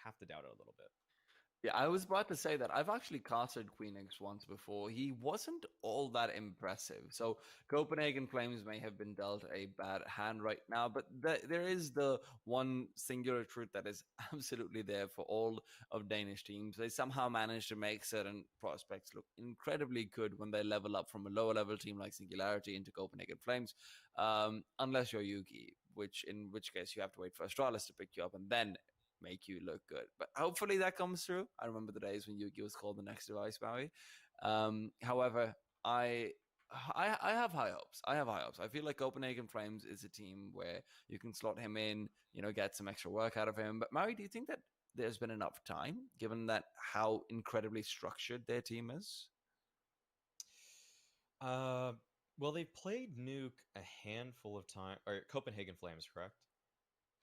have to doubt it a little bit. Yeah, I was about to say that I've actually casted Queen X once before. He wasn't all that impressive. So Copenhagen Flames may have been dealt a bad hand right now, but there is the one singular truth that is absolutely there for all of Danish teams. They somehow manage to make certain prospects look incredibly good when they level up from a lower level team like Singularity into Copenhagen Flames, unless you're Yuki, in which case you have to wait for Astralis to pick you up and then make you look good. But hopefully that comes through. I remember the days when Yugi was called the next device, Maui. However, I have high hopes. I have high hopes. I feel like Copenhagen Flames is a team where you can slot him in, get some extra work out of him. But Maui, do you think that there's been enough time, given that how incredibly structured their team is? Well, they've played Nuke a handful of times, or Copenhagen Flames, correct?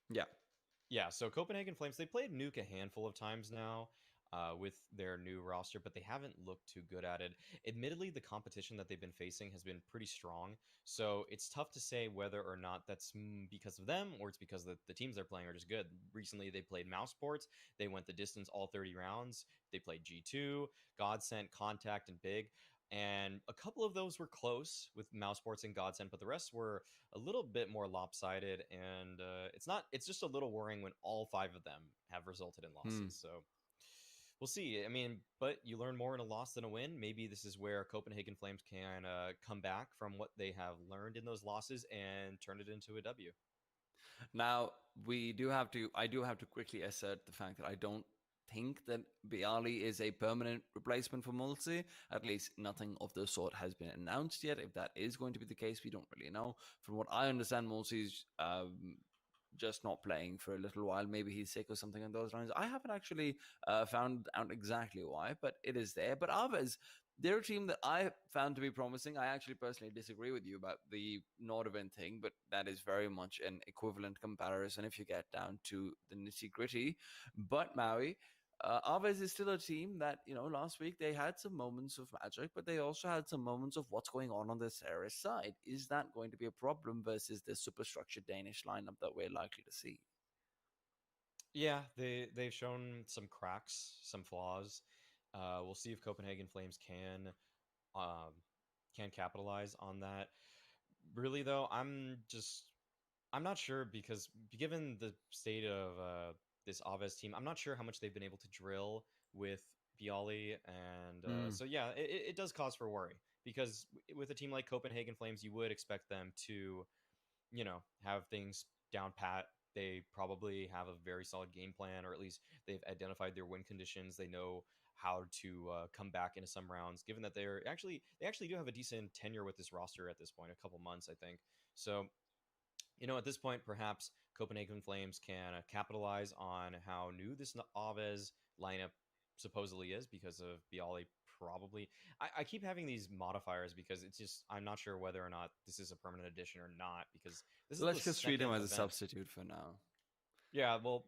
Yeah. Yeah, so Copenhagen Flames, they played Nuke a handful of times now with their new roster, but they haven't looked too good at it. Admittedly, the competition that they've been facing has been pretty strong, so it's tough to say whether or not that's because of them or it's because the teams they're playing are just good. Recently, they played Mouse Sports. They went the distance all 30 rounds. They played G2, Godsent, Contact, and Big. And a couple of those were close with Mouse Sports and Godsend, but the rest were a little bit more lopsided. And it's just a little worrying when all 5 of them have resulted in losses. So we'll see. I mean, but you learn more in a loss than a win. Maybe this is where Copenhagen Flames can come back from what they have learned in those losses and turn it into a W. Now, I do have to quickly assert the fact that I don't think that Bialy is a permanent replacement for Multi. At least nothing of the sort has been announced yet. If that is going to be the case, we don't really know. From what I understand, Multi's just not playing for a little while. Maybe he's sick or something on those lines. I haven't actually found out exactly why, but it is there. But AVEZ, they're a team that I found to be promising. I actually personally disagree with you about the Nord event thing, but that is very much an equivalent comparison if you get down to the nitty gritty. But Maui, AVEZ is still a team that, last week they had some moments of magic, but they also had some moments of what's going on the Ceres side. Is that going to be a problem versus the superstructured Danish lineup that we're likely to see? Yeah, they've shown some cracks, some flaws. We'll see if Copenhagen Flames can capitalize on that. Really, though, I'm not sure because given the state of this AVEZ team, I'm not sure how much they've been able to drill with Bialy, and so yeah, it does cause for worry because with a team like Copenhagen Flames, you would expect them to, have things down pat. They probably have a very solid game plan, or at least they've identified their win conditions. They know how to come back into some rounds. Given that they actually do have a decent tenure with this roster at this point, a couple months, I think. So at this point, perhaps Copenhagen Flames can capitalize on how new this AVEZ lineup supposedly is because of Bialy. Probably, I keep having these modifiers because it's just I'm not sure whether or not this is a permanent addition or not because this is the Let's just treat him second as a event. substitute for now. Yeah, well,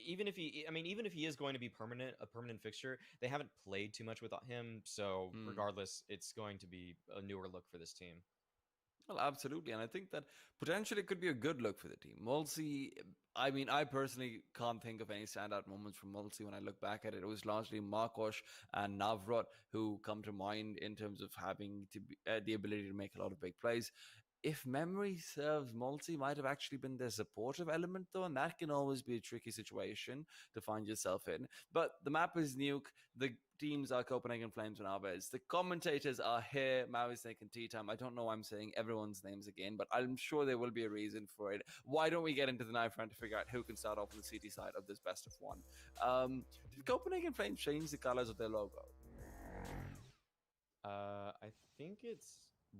even if he is going to be a permanent fixture, they haven't played too much without him. So regardless, it's going to be a newer look for this team. Well, absolutely. And I think that potentially it could be a good look for the team. Mulsi, I mean, I personally can't think of any standout moments from Mulsi when I look back at it. It was largely Markos and Navrot who come to mind in terms of having the ability to make a lot of big plays. If memory serves, Multi might have actually been their supportive element, though, and that can always be a tricky situation to find yourself in. But the map is Nuke. The teams are Copenhagen Flames and AVEZ. The commentators are here, Maui Snake and Tea Time. I don't know why I'm saying everyone's names again, but I'm sure there will be a reason for it. Why don't we get into the knife round to figure out who can start off on the CT side of this best of one? Did Copenhagen Flames change the colors of their logo? I think it's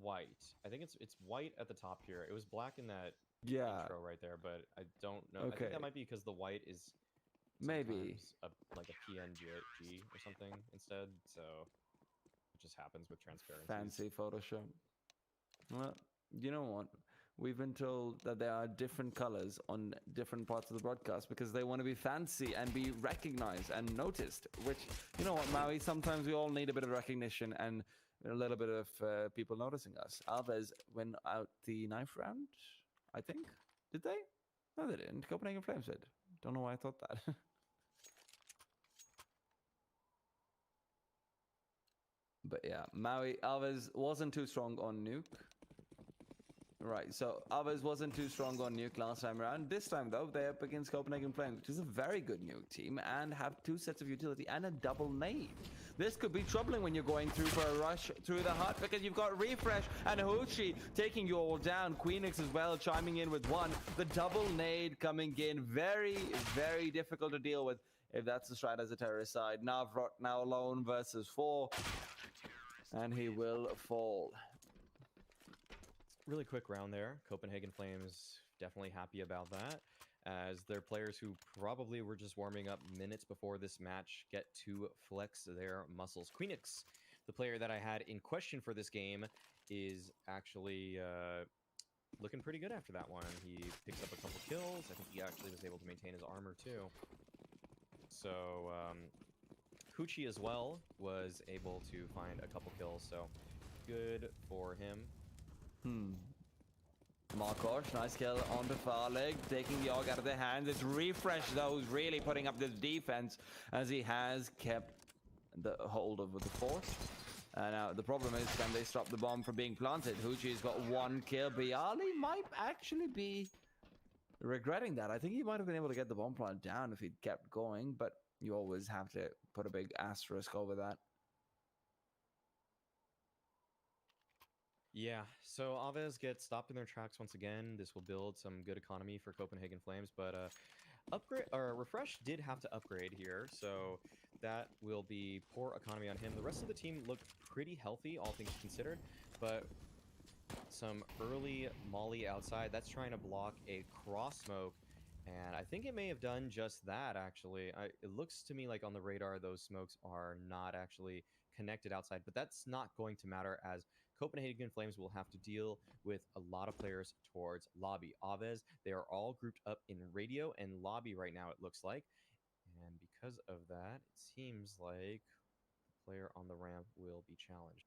white. I think it's white at the top here. It was black in that intro right there, but I don't know. I think that might be because the white is maybe like a PNG or something instead. So it just happens with transparency. Fancy Photoshop. Well, you know what? We've been told that there are different colors on different parts of the broadcast because they want to be fancy and be recognized and noticed, which, you know what, Maui, sometimes we all need a bit of recognition and a little bit of people noticing us. AVEZ went out the knife round, I think. Did they? No, they didn't. Copenhagen Flames did. Don't know why I thought that. Yeah, Maui AVEZ wasn't too strong on nuke. Right, so AVEZ wasn't too strong on nuke last time around. This time, though, they're up against Copenhagen Flames, which is a very good nuke team, and have 2 sets of utility and a double nade. This could be troubling when you're going through for a rush through the hut, because you've got Refresh and Hochi taking you all down. Queenix as well chiming in with 1. The double nade coming in. Very, very difficult to deal with if that's the strat as a terrorist side. Navrot now alone versus 4, and he will fall. Really quick round there. Copenhagen Flames definitely happy about that, as their players who probably were just warming up minutes before this match get to flex their muscles. Queenix, the player that I had in question for this game, is actually looking pretty good after that one. He picks up a couple kills. I think he actually was able to maintain his armor too. So Hoochie as well was able to find a couple kills, so good for him. Markosh, nice kill onto Farleg, taking the AUG out of their hands. It's Refresh, though, who's really putting up this defense, as he has kept the hold of the force. Now, the problem is, can they stop the bomb from being planted? Hoochie's got 1 kill. Bialy might actually be regretting that. I think he might have been able to get the bomb plant down if he'd kept going, but you always have to put a big asterisk over that. Yeah, so AVEZ gets stopped in their tracks once again. This will build some good economy for Copenhagen Flames, but Refresh did have to upgrade here, so that will be poor economy on him. The rest of the team looked pretty healthy, all things considered, but some early molly outside. That's trying to block a cross smoke, and I think it may have done just that, actually. It looks to me like on the radar those smokes are not actually connected outside, but that's not going to matter, as Copenhagen Flames will have to deal with a lot of players towards lobby. AVEZ, they are all grouped up in radio and lobby right now, it looks like. And because of that, it seems like the player on the ramp will be challenged.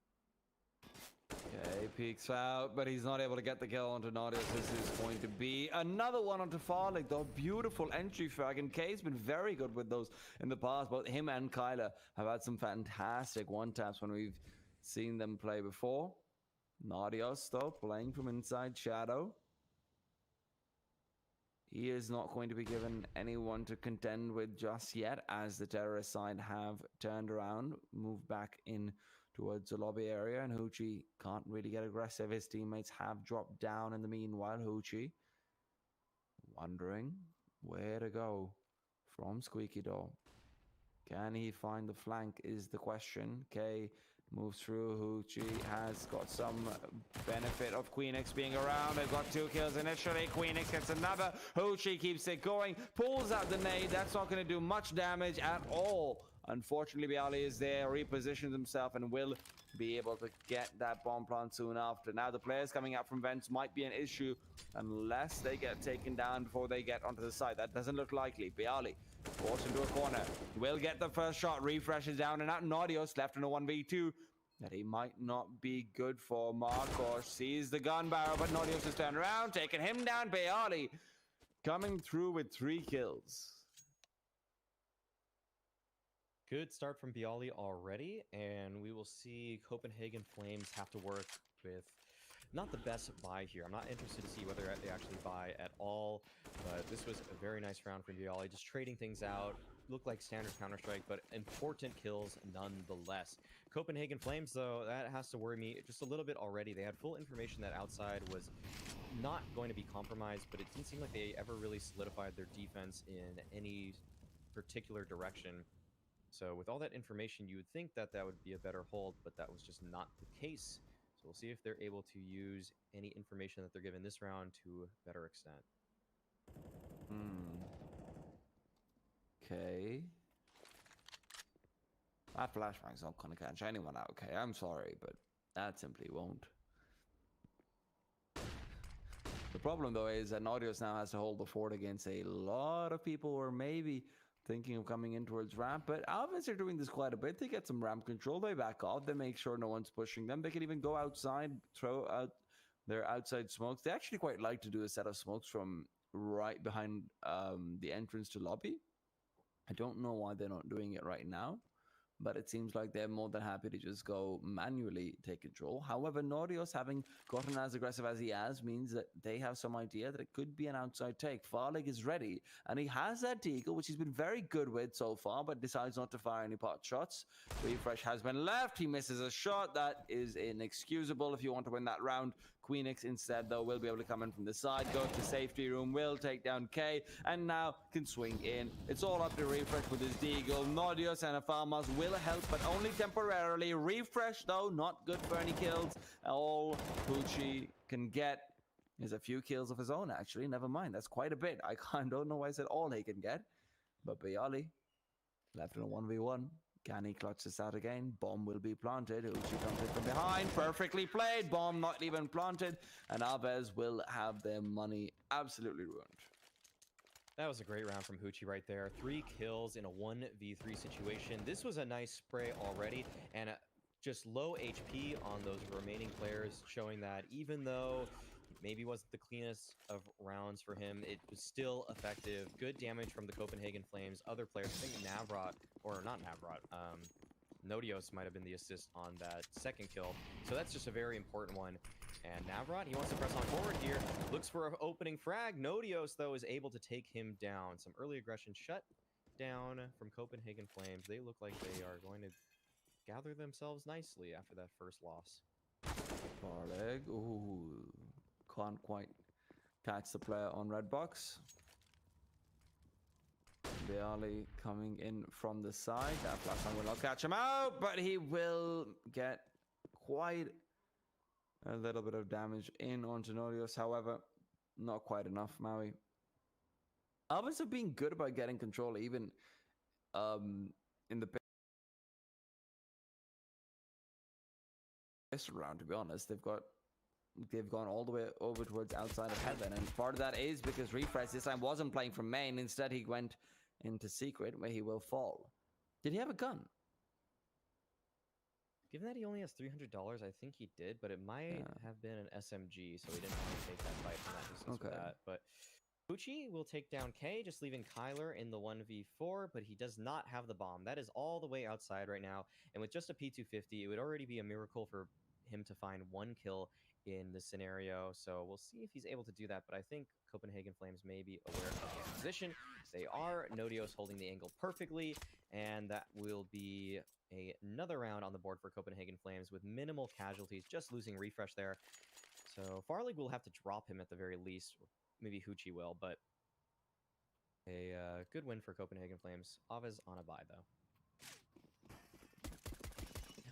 Okay, peeks out, but he's not able to get the kill onto Nautilus. This is going to be another one onto Farlig, though. Beautiful entry frag, and Kay's been very good with those in the past. Both him and Kyla have had some fantastic one-taps when we've seen them play before. Nautilus, though, playing from inside Shadow. He is not going to be given anyone to contend with just yet, as the terrorist side have turned around, moved back in towards the lobby area, and Hoochie can't really get aggressive. His teammates have dropped down in the meanwhile. Hoochie wondering where to go from Squeaky Door. Can he find the flank is the question. Kay moves through. Hoochie has got some benefit of Queenix being around. They've got 2 kills initially. Queenix gets another. Hoochie keeps it going. Pulls out the nade. That's not going to do much damage at all. Unfortunately, Bialy is there, repositions himself, and will be able to get that bomb plant soon after. Now, the players coming out from vents might be an issue unless they get taken down before they get onto the side. That doesn't look likely. Bialy forced into a corner. Will get the first shot. Refreshes down and out. Nautilus left in a 1v2 that he might not be good for. Markosh sees the gun barrel, but Nautilus has turned around, taking him down. Bialy coming through with 3 kills. Good start from Bialy already, and we will see Copenhagen Flames have to work with not the best buy here. I'm not interested to see whether they actually buy at all, but this was a very nice round from Bialy, just trading things out. Looked like standard Counter-Strike, but important kills nonetheless. Copenhagen Flames, though, that has to worry me just a little bit already. They had full information that outside was not going to be compromised, but it didn't seem like they ever really solidified their defense in any particular direction. So with all that information, you would think that that would be a better hold, but that was just not the case. So we'll see if they're able to use any information that they're given this round to a better extent. Okay. That flashbang's not going to catch anyone out, okay? I'm sorry, but that simply won't. The problem, though, is that Nautilus now has to hold the fort against a lot of people who are maybe thinking of coming in towards ramp, but AVEZ are doing this quite a bit. They get some ramp control, they back off, they make sure no one's pushing them. They can even go outside, throw out their outside smokes. They actually quite like to do a set of smokes from right behind the entrance to lobby. I don't know why they're not doing it right now, but it seems like they're more than happy to just go manually take control. However, Nordios, having gotten as aggressive as he has, means that they have some idea that it could be an outside take. Farlig is ready, and he has that deagle, which he's been very good with so far, but decides not to fire any pot shots. Refresh has been left. He misses a shot. That is inexcusable if you want to win that round. Queenix instead, though, will be able to come in from the side, go to safety room, will take down K, and now can swing in. It's all up to Refresh with his deagle. Nordios and Afamas will help, but only temporarily. Refresh, though, not good for any kills. All Poochie can get is a few kills of his own, actually. Never mind, that's quite a bit. I don't know why I said all he can get, but Bialy left in a 1v1. Can he clutch this out again? Bomb will be planted. Uchi comes in from behind. Perfectly played. Bomb not even planted. And AVEZ will have their money absolutely ruined. That was a great round from Hoochie right there. 3 kills in a 1v3 situation. This was a nice spray already, and just low HP on those remaining players, showing that even though maybe wasn't the cleanest of rounds for him, it was still effective. Good damage from the Copenhagen Flames. Other players, I think Navrot, or not Navrot, Nodios might have been the assist on that second kill. So that's just a very important one. And Navrot, he wants to press on forward here. Looks for an opening frag. Nodios, though, is able to take him down. Some early aggression shut down from Copenhagen Flames. They look like they are going to gather themselves nicely after that first loss. Farlig, ooh, can't quite catch the player on red box. Bialy coming in from the side. That flashbang will not catch him out, but he will get quite a little bit of damage in onto Nodios. However, not quite enough, Maui. AVEZ have been good about getting control, even in the best round, to be honest. They've gone all the way over towards outside of heaven, and part of that is because Refresh this time wasn't playing from main. Instead, he went into secret, where he will fall. Did he have a gun? Given that he only has $300, I think he did, but it might have been an SMG, so he didn't want to take that fight from that distance with that. But Pucci will take down K, just leaving Kyler in the 1v4, but he does not have the bomb. That is all the way outside right now, and with just a P250, it would already be a miracle for him to find 1 kill in the scenario, so we'll see if he's able to do that, but I think Copenhagen Flames may be aware of his position. They are. Nodios holding the angle perfectly, and that will be another round on the board for Copenhagen Flames with minimal casualties, just losing Refresh there. So Farlig will have to drop him at the very least. Maybe Hoochie will, but a good win for Copenhagen Flames. AVEZ on a bye, though.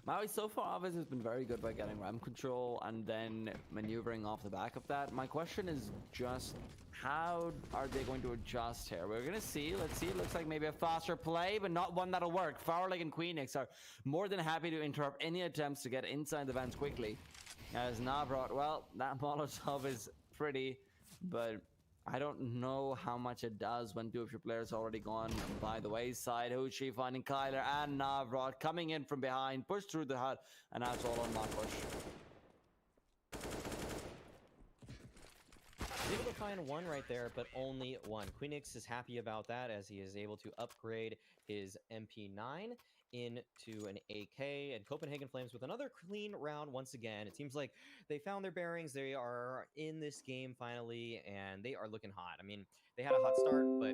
Maui, so far, AVEZ has been very good by getting RAM control and then maneuvering off the back of that. My question is just, how are they going to adjust here? We're going to see. Let's see. It looks like maybe a faster play, but not one that'll work. Farlig and Queenix are more than happy to interrupt any attempts to get inside the vents quickly. As Navrot, well, that Molotov is pretty, but I don't know how much it does when 2 of your players already gone by the wayside. Hoochie finding Kyler and Navrot coming in from behind, push through the hut, and now it's all on Markush. Able to find 1 right there, but only 1. Queenix is happy about that as he is able to upgrade his MP9 into an AK, and Copenhagen Flames with another clean round once again. It seems like they found their bearings. They are in this game finally, and they are looking hot. I mean, they had a hot start, but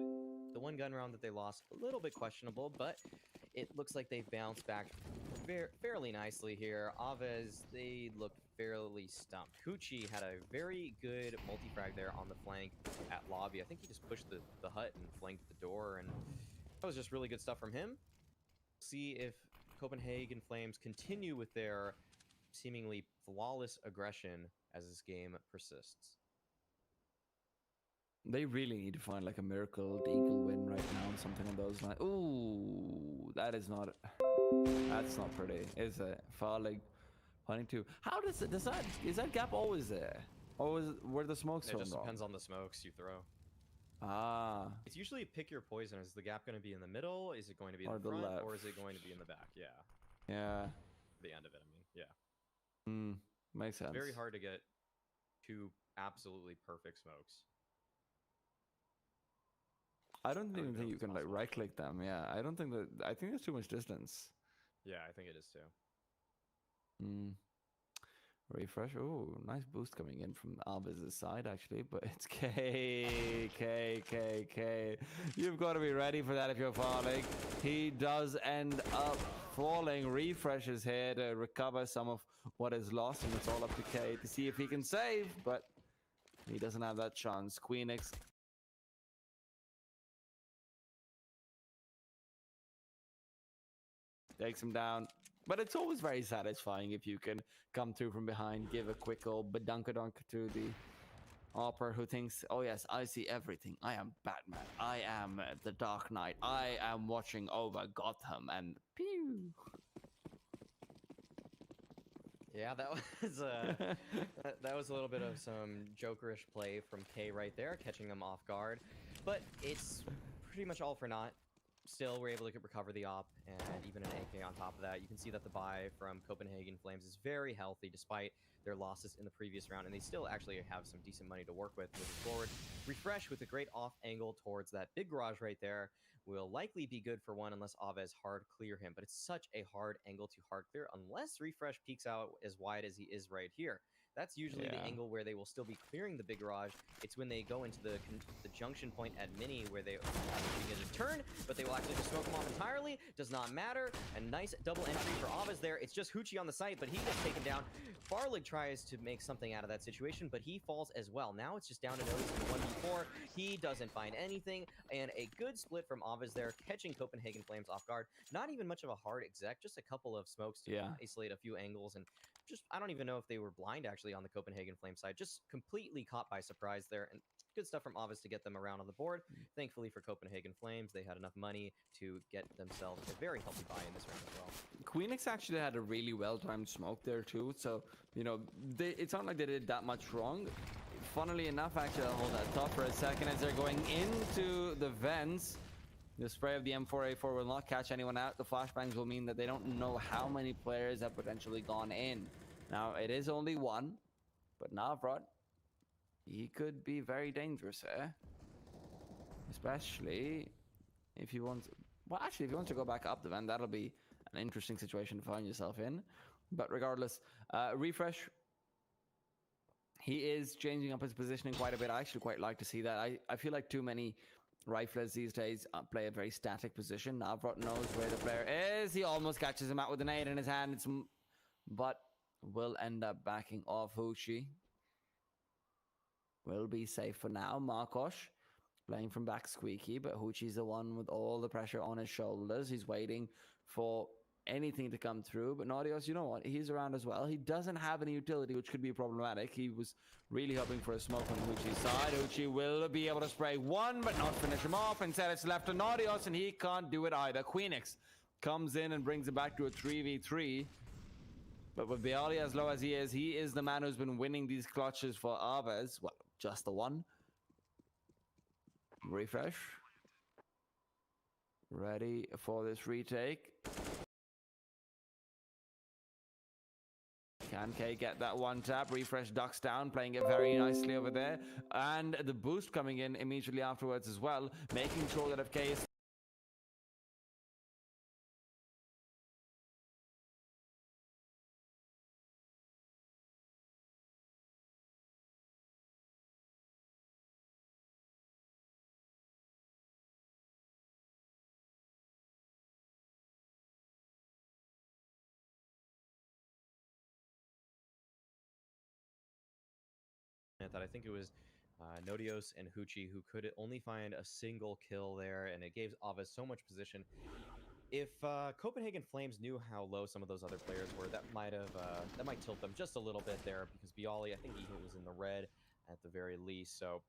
the 1 gun round that they lost, a little bit questionable, but it looks like they've bounced back fairly nicely here. AVEZ, they look fairly stumped. Hoochie had a very good multi-frag there on the flank at lobby. I think he just pushed the hut and flanked the door, and that was just really good stuff from him. See if Copenhagen Flames continue with their seemingly flawless aggression as this game persists. They really need to find like a miracle deagle win right now, something on those lines. Ooh, that's not pretty, is it? Farlig pointing to. How does it, is that gap always there? Or were the smokes It just wrong? depends on the smokes you throw. Ah. It's usually pick your poison. Is the gap going to be in the middle? Is it going to be in the front? Left. Or is it going to be in the back? Yeah. Yeah. The end of it, I mean. Yeah. Makes sense. Very hard to get 2 absolutely perfect smokes. I don't even think you can like right click them. Yeah. I think there's too much distance Yeah, I think it is too. Hmm. Refresh. Oh, nice boost coming in from AVEZ's side, actually. But it's K. You've got to be ready for that if you're falling. He does end up falling. Refreshes here to recover some of what is lost, and it's all up to K to see if he can save, but he doesn't have that chance. Queenix takes him down. But it's always very satisfying if you can come through from behind, give a quick old badunkadunk to the Hopper, who thinks, oh yes, I see everything. I am Batman. I am the Dark Knight. I am watching over Gotham, and pew. Yeah, that was that was a little bit of some jokerish play from K right there, catching them off guard. But it's pretty much all for naught. Still, we're able to recover the op, and even an AK on top of that. You can see that the buy from Copenhagen Flames is very healthy, despite their losses in the previous round, and they still actually have some decent money to work with moving forward. Refresh with a great off angle towards that big garage right there will likely be good for one unless AVEZ hard clear him, but it's such a hard angle to hard clear unless Refresh peeks out as wide as he is right here. That's usually the angle where they will still be clearing the big garage. It's when they go into the junction point at mini where they begin to turn, but they will actually just smoke him off entirely. Does not matter. A nice double entry for AVEZ there. It's just Hoochie on the site, but he gets taken down. Farlig tries to make something out of that situation, but he falls as well. Now it's just down to Notice in 1v4. He doesn't find anything, and a good split from AVEZ there, catching Copenhagen Flames off guard. Not even much of a hard exec, just a couple of smokes to isolate a few angles, and just, I don't even know if they were blind actually on the Copenhagen Flame side. Just completely caught by surprise there, and good stuff from AVEZ to get them around on the board. Thankfully for Copenhagen Flames, they had enough money to get themselves a very healthy buy in this round as well. Queenix actually had a really well-timed smoke there too, so, you know, it's not like they did that much wrong. Funnily enough, actually, I'll hold that thought for a second as they're going into the vents. The spray of the M4A4 will not catch anyone out. The flashbangs will mean that they don't know how many players have potentially gone in. Now, it is only one, but Navrot, he could be very dangerous here. Especially if he wants... Well, actually, if he wants to go back up the vent, that'll be an interesting situation to find yourself in. But regardless, Refresh, he is changing up his positioning quite a bit. I actually quite like to see that. I feel like too many riflers these days play a very static position. Navrot knows where the player is. He almost catches him out with an 8 in his hand. But will end up backing off. Hoochie will be safe for now. Markosh playing from back squeaky, but Hoochie's the one with all the pressure on his shoulders. He's waiting for anything to come through. But Naughtios, you know what? He's around as well. He doesn't have any utility, which could be problematic. He was really hoping for a smoke on Hoochie's side. Hoochie will be able to spray one, but not finish him off. Instead, it's left to Naughtios, and he can't do it either. Queenix comes in and brings it back to a 3v3. But with Bialy as low as he is the man who's been winning these clutches for AVEZ. Well, just the one. Refresh. Ready for this retake. Can K get that one tap? Refresh ducks down, playing it very nicely over there. And the boost coming in immediately afterwards as well, making sure that if K is... That I think it was Nodios and Hoochie who could only find a single kill there, and it gave AVEZ so much position. If Copenhagen Flames knew how low some of those other players were, that might tilt them just a little bit there, because Bialy, I think he was in the red at the very least. So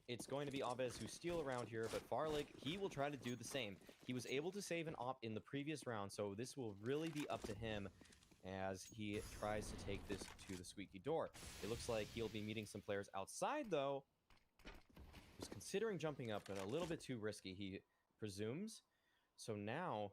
it's going to be AVEZ who steal around here, but Farlig, he will try to do the same. He was able to save an op in the previous round, so this will really be up to him as he tries to take this to the squeaky door. It looks like he'll be meeting some players outside, though. He's considering jumping up, but a little bit too risky, he presumes. So now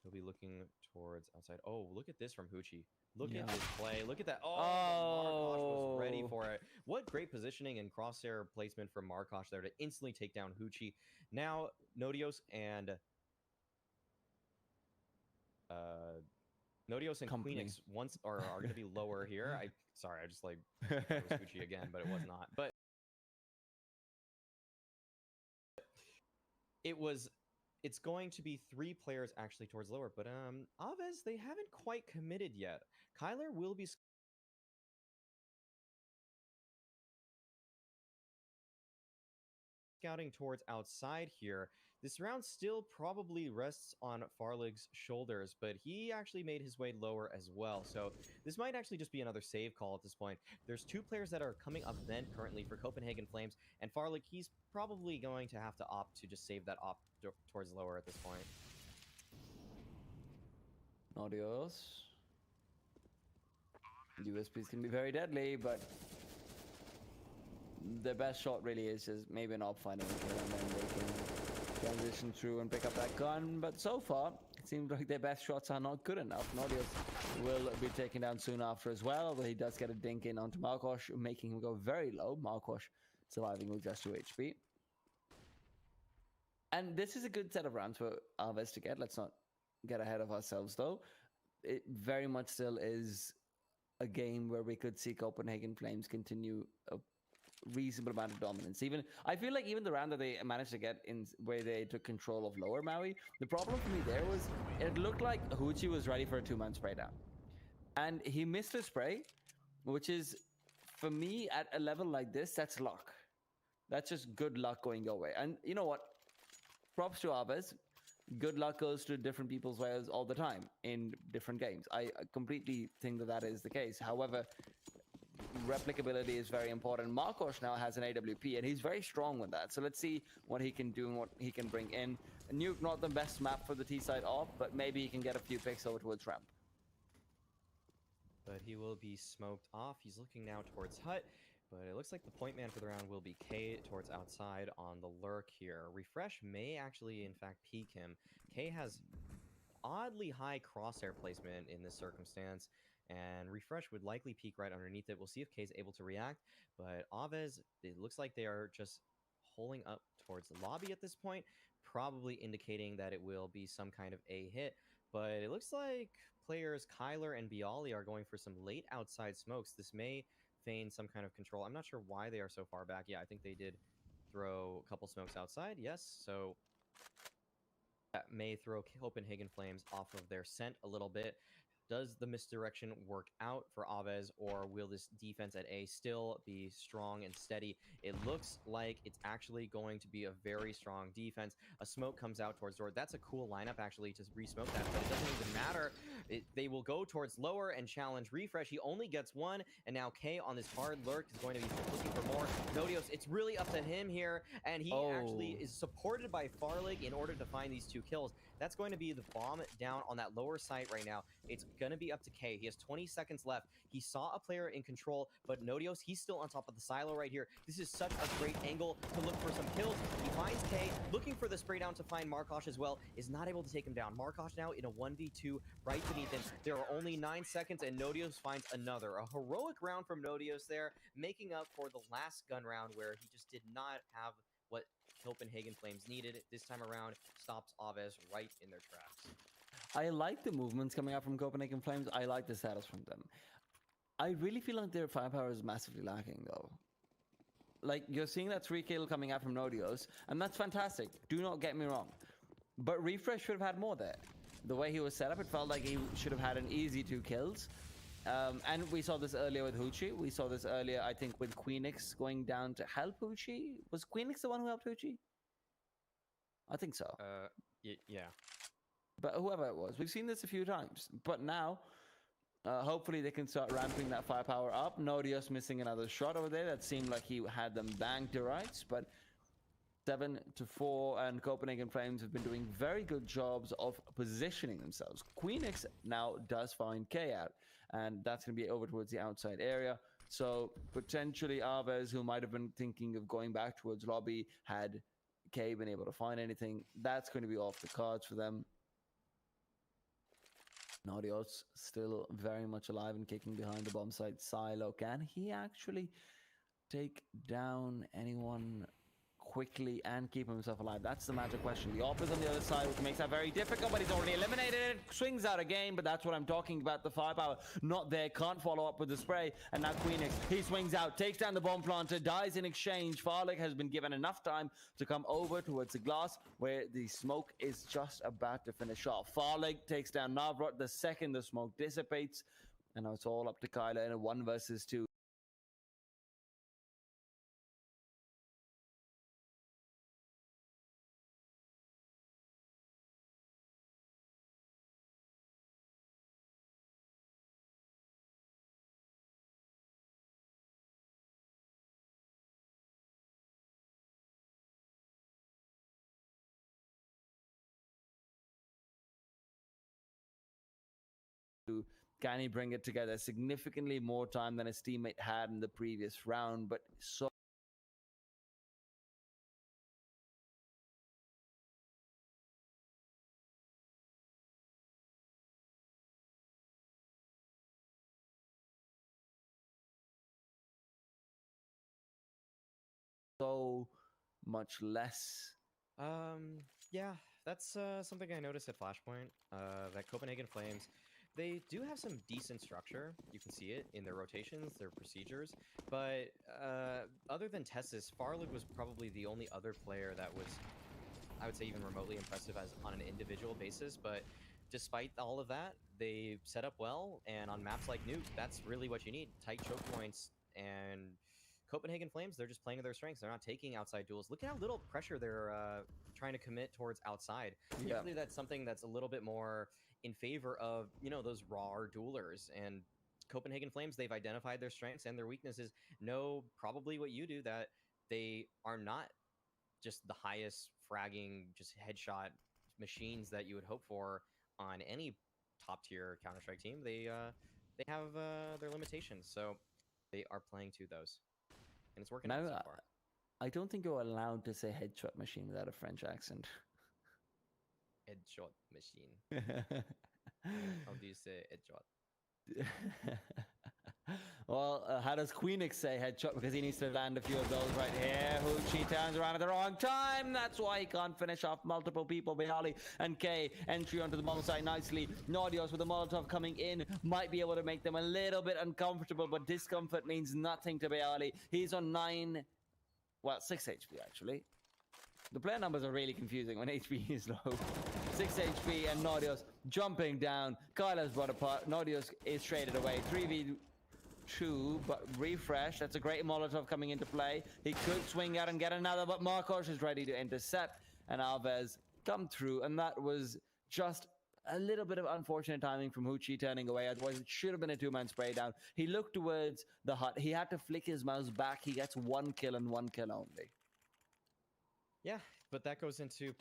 he'll be looking towards outside. Oh, look at this from Hoochie. Look at this play. Look at that. Oh, Markosh was ready for it. What great positioning and crosshair placement from Markosh there to instantly take down Hoochie. Now, Nodios and Nodios and Company. Queenix once are going to be lower here. Sorry, I just like it was Gucci again, but it was not. But it's going to be 3 players actually towards lower. But AVEZ, they haven't quite committed yet. Kyler will be scouting towards outside here. This round still probably rests on Farlig's shoulders, but he actually made his way lower as well. So this might actually just be another save call at this point. There's 2 players that are coming up vent currently for Copenhagen Flames, and Farlig, he's probably going to have to opt to just save that op towards lower at this point. Adios. USPs can be very deadly, but their best shot really is just maybe an op finding a kill, and then they can transition through and pick up that gun. But so far, it seems like their best shots are not good enough. Nodius will be taken down soon after as well, although he does get a dink in onto Markosh, making him go very low. Markosh surviving with just 2 HP. And this is a good set of rounds for AVEZ to get. Let's not get ahead of ourselves, though. It very much still is a game where we could see Copenhagen Flames continue a reasonable amount of dominance. I feel like even the round that they managed to get in where they took control of lower Maui, the problem for me there was it looked like Hoochie was ready for a 2-man spray down. And he missed a spray, which is, for me, at a level like this, that's luck. That's just good luck going your way. And you know what? Props to AVEZ. Good luck goes to different people's ways all the time in different games. I completely think that is the case. However, replicability is very important. Markosh now has an AWP, and he's very strong with that. So let's see what he can do and what he can bring in. Nuke, not the best map for the T-side off, but maybe he can get a few picks over towards ramp. But he will be smoked off. He's looking now towards hut, but it looks like the point man for the round will be K towards outside on the lurk here. Refresh may actually, in fact, peek him. K has oddly high crosshair placement in this circumstance, and Refresh would likely peek right underneath it. We'll see if K is able to react, but AVEZ, it looks like they are just holding up towards the lobby at this point, probably indicating that it will be some kind of A hit, but it looks like players Kyler and Bialy are going for some late outside smokes. This may feign some kind of control. I'm not sure why they are so far back. Yeah, I think they did throw a couple smokes outside. Yes, so that may throw Copenhagen Flames off of their scent a little bit. Does the misdirection work out for AVEZ, or will this defense at A still be strong and steady? It looks like it's actually going to be a very strong defense. A smoke comes out towards door. That's a cool lineup, actually, to re-smoke that, but it doesn't even matter. They will go towards lower and challenge Refresh. He only gets 1, and now K on this hard lurk is going to be looking for more. Nodios, it's really up to him here, and he actually is supported by Farlig in order to find these 2 kills. That's going to be the bomb down on that lower site right now. It's going to be up to K. He has 20 seconds left. He saw a player in control, but Nodios, he's still on top of the silo right here. This is such a great angle to look for some kills. He finds K, looking for the spray down to find Markosh as well, is not able to take him down. Markosh now in a 1v2 right beneath him. There are only 9 seconds, and Nodios finds another. A heroic round from Nodios there, making up for the last gun round where he just did not have what Copenhagen Flames needed. This time around, stops AVEZ right in their tracks. I like the movements coming out from Copenhagen Flames. I like the status from them. I really feel like their firepower is massively lacking, though. Like, you're seeing that 3 kill coming out from Nodios, and that's fantastic. Do not get me wrong. But Refresh should have had more there. The way he was set up, it felt like he should have had an easy 2 kills. And we saw this earlier with Hoochie. We saw this earlier, I think, with Queenix going down to help Hoochie. Was Queenix the one who helped Hoochie? I think so. Yeah. But whoever it was, we've seen this a few times. But now, hopefully they can start ramping that firepower up. Nodios missing another shot over there. That seemed like he had them banged to rights. But 7-4, and Copenhagen Flames have been doing very good jobs of positioning themselves. Queenix now does find K out, and that's going to be over towards the outside area. So potentially AVEZ, who might have been thinking of going back towards lobby, had K been able to find anything, that's going to be off the cards for them. Nodios still very much alive and kicking behind the bomb site silo. Can he actually take down anyone quickly and keep himself alive? That's the magic question. The AWP is on the other side, which makes that very difficult, but he's already eliminated it. Swings out again, but that's what I'm talking about. The firepower not there, can't follow up with the spray. And now Queenix, he swings out, takes down the bomb planter, dies in exchange. Farlig has been given enough time to come over towards the glass where the smoke is just about to finish off. Farlig takes down Navrot the second the smoke dissipates, and now it's all up to Kyler in a 1 versus 2. Can he bring it together? Significantly more time than his teammate had in the previous round, but so much less. Yeah, that's something I noticed at Flashpoint. That Copenhagen Flames, they do have some decent structure. You can see it in their rotations, their procedures. But other than Tessis, Farlig was probably the only other player that was, I would say, even remotely impressive as on an individual basis. But despite all of that, they set up well. And on maps like Nuke, that's really what you need. Tight choke points. And Copenhagen Flames, they're just playing to their strengths. They're not taking outside duels. Look at how little pressure they're trying to commit towards outside. Yeah. Usually that's something that's a little bit more in favor of, you know, those raw duelers. And Copenhagen Flames, they've identified their strengths and their weaknesses. Know probably what you do, that they are not just the highest fragging, just headshot machines that you would hope for on any top tier Counter-Strike team. They have their limitations, so they are playing to those, and it's working out so far. I don't think you're allowed to say headshot machine without a French accent. Headshot machine. How do you say headshot? Well, how does Queenix say headshot? Because he needs to land a few of those right here. Hoochie turns around at the wrong time. That's why he can't finish off multiple people. Bihali and K entry onto the bomb site nicely. Nordios with the Molotov coming in might be able to make them a little bit uncomfortable, but discomfort means nothing to Bihali. He's on 6 HP actually. The player numbers are really confusing when HP is low. 6 HP and Nordios jumping down. Kyla's brought apart. Nordios is traded away. 3v2, but refresh. That's a great Molotov coming into play. He could swing out and get another, but Marcos is ready to intercept. And AVEZ come through. And that was just a little bit of unfortunate timing from Hoochie turning away. Otherwise, it should have been a 2-man spray down. He looked towards the hut. He had to flick his mouse back. He gets 1 kill and 1 kill only. Yeah, but that goes into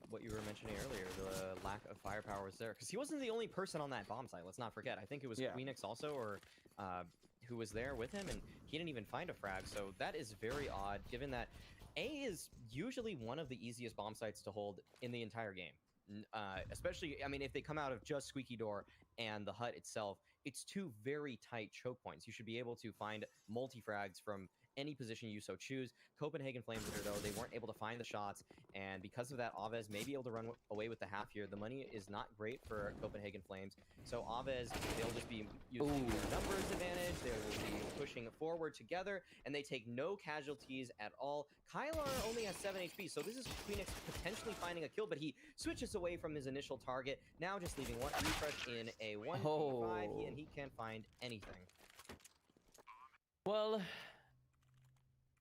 what you were mentioning earlier. The lack of firepower was there, because he wasn't the only person on that bomb site. Let's not forget. I think it was Queenix also, or who was there with him, and he didn't even find a frag. So that is very odd, given that A is usually one of the easiest bomb sites to hold in the entire game. Especially, I mean, if they come out of just Squeaky Door and the hut itself, it's 2 very tight choke points. You should be able to find multi-frags from any position you so choose. Copenhagen Flames, though, they weren't able to find the shots, and because of that, AVEZ may be able to run away with the half here. The money is not great for Copenhagen Flames, so AVEZ, they'll just be using their numbers advantage. They will be pushing forward together, and they take no casualties at all. Kylar only has 7 HP, so this is Queenix potentially finding a kill, but he switches away from his initial target, now just leaving one refresh in a 1v5, and he can't find anything. Well,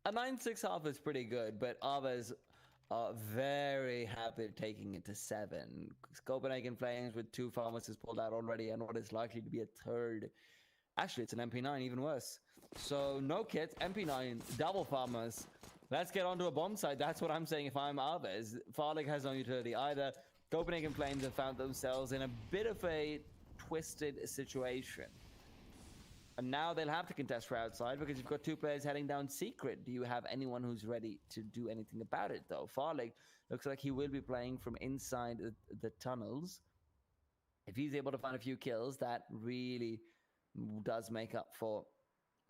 a 9-6 half is pretty good, but AVEZ are very happy taking it to 7. Copenhagen Flames with 2 pharmacists pulled out already, and what is likely to be a third. Actually, it's an MP9, even worse. So, no kits, MP9, double farmers. Let's get onto a bomb site. That's what I'm saying if I'm AVEZ. Farlig has no utility either. Copenhagen Flames have found themselves in a bit of a twisted situation. And now they'll have to contest for outside because you've got 2 players heading down secret. Do you have anyone who's ready to do anything about it, though? Farlig looks like he will be playing from inside the tunnels. If he's able to find a few kills, that really does make up for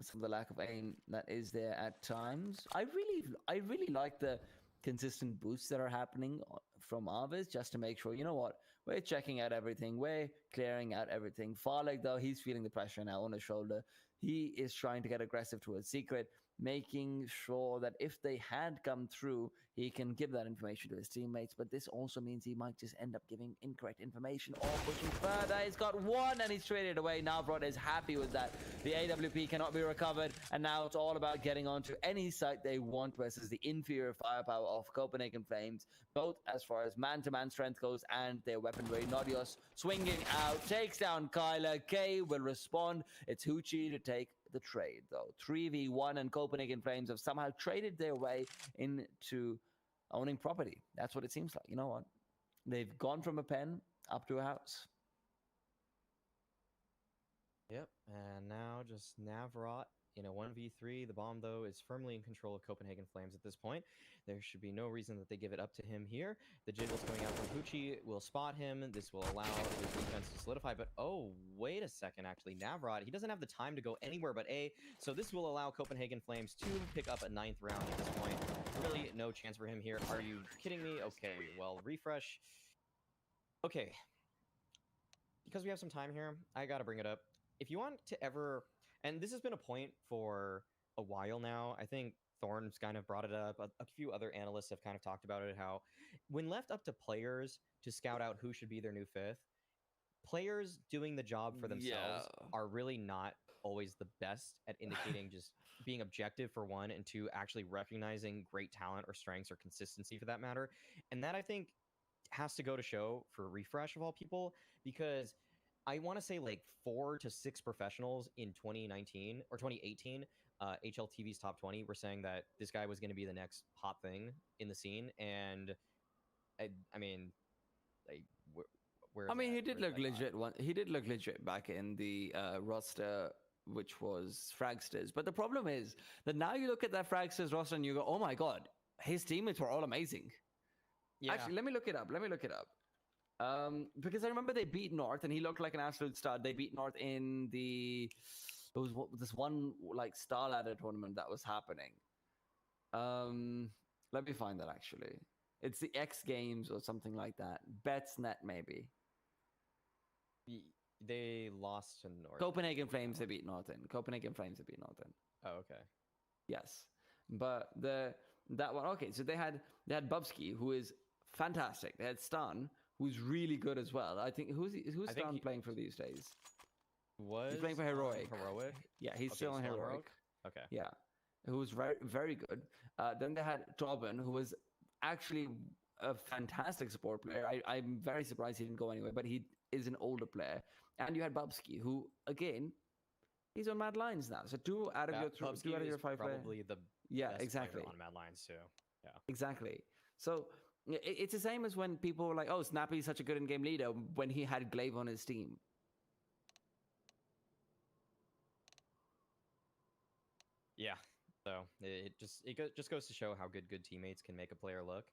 some of the lack of aim that is there at times. I really like the consistent boosts that are happening from AVEZ, just to make sure, you know what, we're checking out everything, we're clearing out everything. Farlek, though, he's feeling the pressure now on his shoulder. He is trying to get aggressive towards Secret, making sure that if they had come through, he can give that information to his teammates. But this also means he might just end up giving incorrect information or pushing further. He's got one and he's traded away. Navrod is happy with that. The AWP cannot be recovered, and now it's all about getting onto any site they want versus the inferior firepower of Copenhagen Flames, both as far as man-to-man strength goes and their weaponry. Nodios swinging out, takes down Kyler. K will respond. It's Hoochie to take the trade, though. 3v1, and Copenhagen Flames have somehow traded their way into owning property. That's what it seems like. You know what? They've gone from a pen up to a house. Yep, and now just Navrot in a 1v3. The bomb, though, is firmly in control of Copenhagen Flames at this point. There should be no reason that they give it up to him here. The Jiggle's going out from Hoochie will spot him. This will allow his defense to solidify, but oh, wait a second, actually. Navrot, he doesn't have the time to go anywhere but A, so this will allow Copenhagen Flames to pick up a 9th round at this point. Really no chance for him here. Are you kidding me? Okay, well, refresh. Okay. Because we have some time here, I gotta bring it up. If you want to ever, and this has been a point for a while now, I think Thorn's kind of brought it up. A few other analysts have kind of talked about it, how when left up to players to scout out who should be their new 5th, players doing the job for themselves are really not always the best at indicating just being objective for one, and two, actually recognizing great talent or strengths or consistency for that matter. And that, I think, has to go to show for Refresh of all people, because I want to say like 4 to 6 professionals in 2019 or 2018, HLTV's top 20 were saying that this guy was going to be the next hot thing in the scene. And I mean, like, I mean, he did look legit. He did look legit back in the roster, which was Fragsters. But the problem is that now you look at that Fragsters roster and you go, oh my god, his teammates were all amazing. Yeah. Actually, let me look it up. Because I remember they beat North, and he looked like an absolute stud. They beat North in this one like Star Ladder tournament that was happening. Let me find that actually. It's the X Games or something like that. Betsnet maybe. They lost to North. Copenhagen Flames they beat North in. Oh, okay. Yes, but that one. Okay, so they had Bubsky, who is fantastic. They had Stan, who's really good as well. I think who's Stan playing for these days? He's playing for Heroic. Yeah, he's still on Heroic. Okay. Yeah, who was very, very good. Then they had Tobin, who was actually a fantastic support player. I'm very surprised he didn't go anywhere, but he is an older player. And you had Bubsky, who again, he's on Mad Lions now. So 2 out of your 5 probably the best exactly player on Mad Lions too. Yeah, exactly. So it's the same as when people were like, "Oh, Snappy's such a good in-game leader," when he had Glaive on his team. Yeah. So it just goes to show how good teammates can make a player look.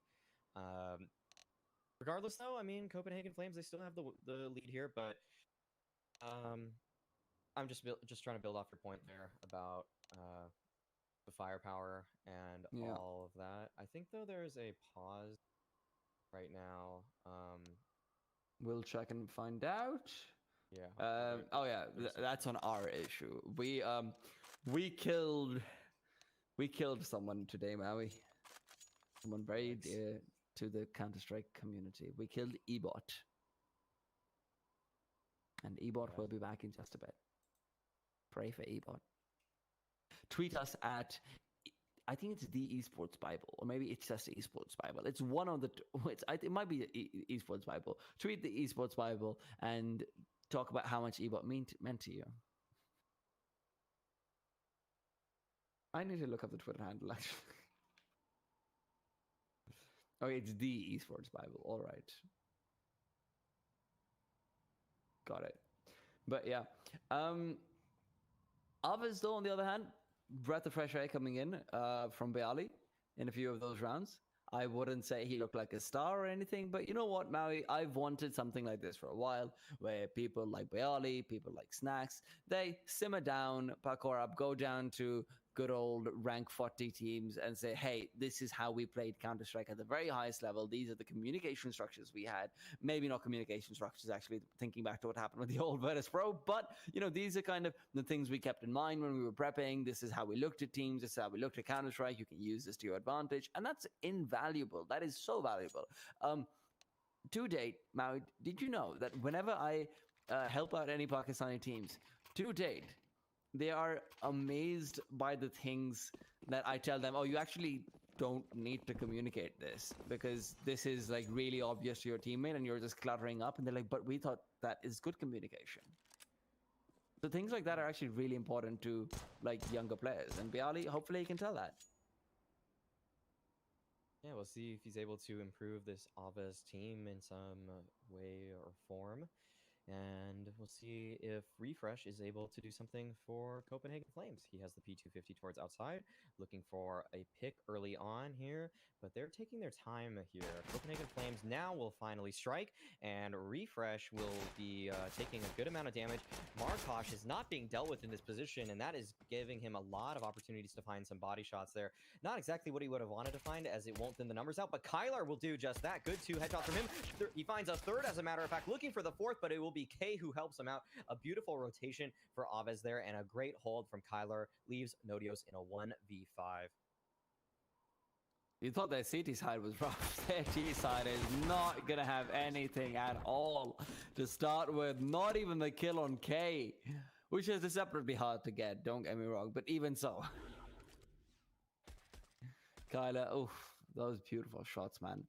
Regardless, though, I mean, Copenhagen Flames, they still have the lead here, but I'm just trying to build off your point there about the firepower and all of that. I think, though, there's a pause right now. We'll check and find out. Yeah. Oh yeah, that's on our issue. We killed someone today, Maui. Someone very dear to the Counter-Strike community. We killed Ebot. And Ebot will be back in just a bit. Pray for Ebot. Tweet us at, I think it's the Esports Bible, or maybe it's just the Esports Bible. It's one of the, it might be the Esports Bible. Tweet the Esports Bible and talk about how much Ebot meant to you. I need to look up the Twitter handle, actually. Oh, it's the Esports Bible. All right. Got it. But yeah. AVEZ, though, on the other hand, breath of fresh air coming in from Beali in a few of those rounds. I wouldn't say he looked like a star or anything, but you know what, Maui? I've wanted something like this for a while, where people like Bayali, people like Snacks, they simmer down, parkour up, go down to good old rank 40 teams and say, hey, this is how we played Counter-Strike at the very highest level. These are the communication structures we had. Maybe not communication structures, actually, thinking back to what happened with the old Virtus Pro, but, you know, these are kind of the things we kept in mind when we were prepping. This is how we looked at teams. This is how we looked at Counter-Strike. You can use this to your advantage, and that's invaluable. That is so valuable. To date, Maui, did you know that whenever I help out any Pakistani teams, to date, they are amazed by the things that I tell them. Oh, you actually don't need to communicate this because this is like really obvious to your teammate and you're just cluttering up. And they're like, but we thought that is good communication. So things like that are actually really important to like younger players. And Bialy, hopefully he can tell that. Yeah, we'll see if he's able to improve this AVEZ team in some way or form. And we'll see if Refresh is able to do something for Copenhagen Flames. He has the P250 towards outside, looking for a pick early on here, but they're taking their time here. Copenhagen Flames now will finally strike, and Refresh will be taking a good amount of damage. Markosh is not being dealt with in this position, and that is giving him a lot of opportunities to find some body shots there. Not exactly what he would have wanted to find, as it won't thin the numbers out, but Kylar will do just that. Good 2 headshots from him. He finds a third, as a matter of fact, looking for the fourth, but it will be K who helps him out. A beautiful rotation for AVEZ there, and a great hold from Kylar leaves Nodios in a 1v5. You thought their CT side was rough. Their T side is not going to have anything at all to start with. Not even the kill on K, which is separately hard to get, don't get me wrong, but even so. Kyler, oof, those beautiful shots, man.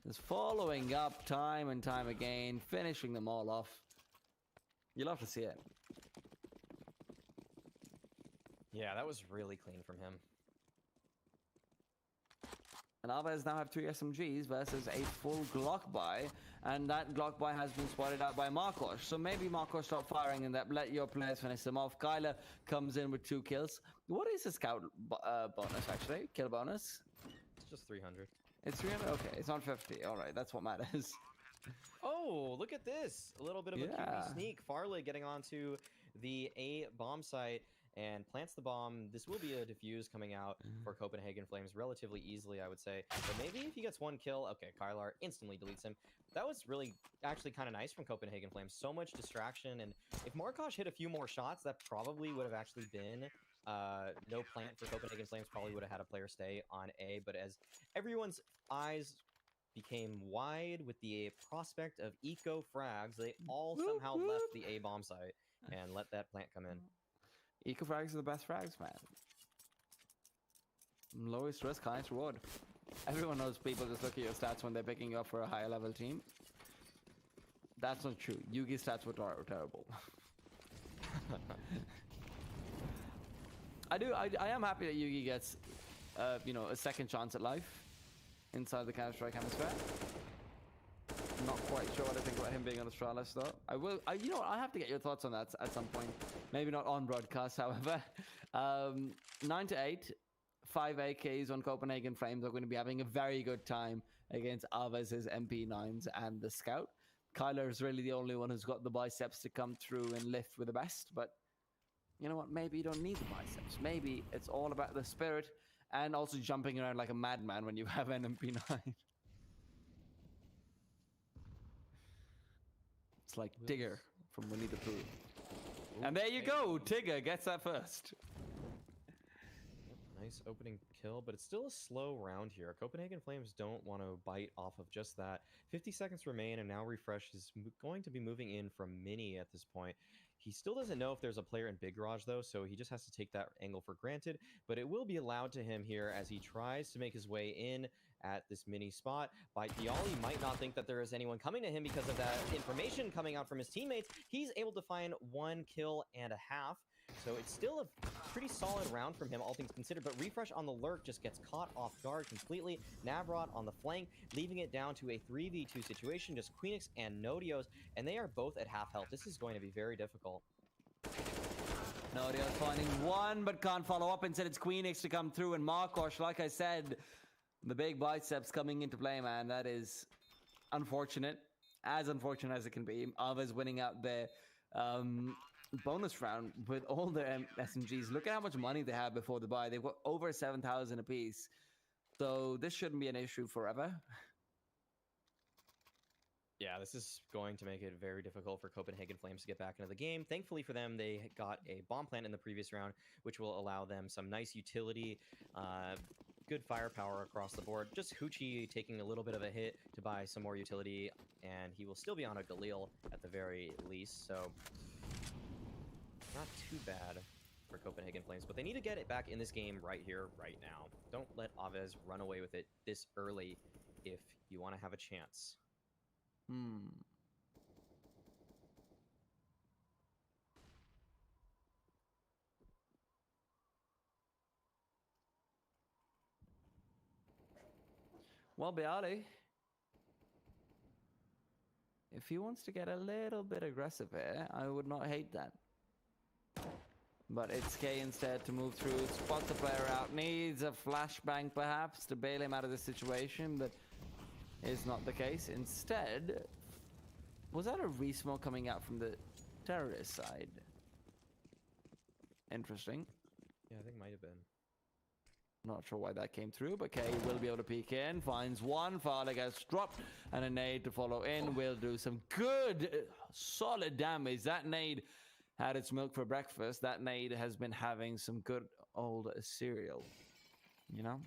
Just following up time and time again, finishing them all off. You love to see it. Yeah, that was really clean from him. And AVEZ now have 3 SMGs versus a full Glock buy, and that Glock buy has been spotted out by Markosh. So maybe Markosh stop firing and that let your players finish them off. Kyler comes in with 2 kills. What is the scout bonus, actually? Kill bonus? It's just 300. It's 300? Okay, it's not 50. All right, that's what matters. Oh, look at this. A little bit of a QB sneak. Farley getting onto the A bomb site and plants the bomb. This will be a defuse coming out for Copenhagen Flames relatively easily, I would say. But maybe if he gets 1 kill, okay, Kylar instantly deletes him. That was really actually kind of nice from Copenhagen Flames. So much distraction, and if Markosh hit a few more shots, that probably would have actually been no plant for Copenhagen Flames. Probably would have had a player stay on A, but as everyone's eyes became wide with the prospect of eco frags, they all somehow left the A bomb site and let that plant come in. Eco frags are the best frags, man. Lowest risk, highest reward. Everyone knows people just look at your stats when they're picking you up for a higher level team. That's not true. Yugi's stats were terrible. I am happy that Yugi gets, you know, a second chance at life inside the Counter-Strike hemisphere. Not quite sure what I think about him being on Astralis, though. You know what, I have to get your thoughts on that at some point. Maybe not on broadcast, however. 9-8, 5 AKs on Copenhagen Flames are going to be having a very good time against AVEZ's MP9s and the Scout. Kyler is really the only one who's got the biceps to come through and lift with the best, but you know what, maybe you don't need the biceps. Maybe it's all about the spirit and also jumping around like a madman when you have an MP9. It's like Tigger from Winnie the Pooh. And there you go, Tigger gets that first. Nice opening kill, but it's still a slow round here. Copenhagen Flames don't want to bite off of just that. 50 seconds remain, and now Refresh is going to be moving in from Mini at this point. He still doesn't know if there's a player in Big Garage, though, so he just has to take that angle for granted, but it will be allowed to him here as he tries to make his way in at this mini spot. Bialy might not think that there is anyone coming to him because of that information coming out from his teammates. He's able to find 1 kill and a half, so it's still a pretty solid round from him, all things considered, but Refresh on the lurk just gets caught off guard completely. Navrot on the flank, leaving it down to a 3v2 situation, just Queenix and Nodios, and they are both at half health. This is going to be very difficult. Nodios finding 1, but can't follow up. Instead, it's Queenix to come through, and Markosh, like I said, The big biceps coming into play, man. That is unfortunate. As unfortunate as it can be. AVEZ winning out their bonus round with all their SMGs. Look at how much money they have before the buy. They've got over 7,000 apiece. So this shouldn't be an issue forever. Yeah, this is going to make it very difficult for Copenhagen Flames to get back into the game. Thankfully for them, they got a bomb plant in the previous round, which will allow them some nice utility, good firepower across the board. Just Hoochie taking a little bit of a hit to buy some more utility, and he will still be on a Galil at the very least, so not too bad for Copenhagen Flames, but they need to get it back in this game right here, right now. Don't let AVEZ run away with it this early if you want to have a chance. Well, Bialy, if he wants to get a little bit aggressive here, I would not hate that. But it's K instead to move through, spot the player out, needs a flashbang perhaps to bail him out of the situation, but is not the case. Instead, was that a resmoke coming out from the terrorist side? Interesting. Yeah, I think it might have been. Not sure why that came through, but K will be able to peek in. Finds one. Farley gets dropped, and a nade to follow in will do some good, solid damage. That nade had its milk for breakfast. That nade has been having some good old cereal. You know?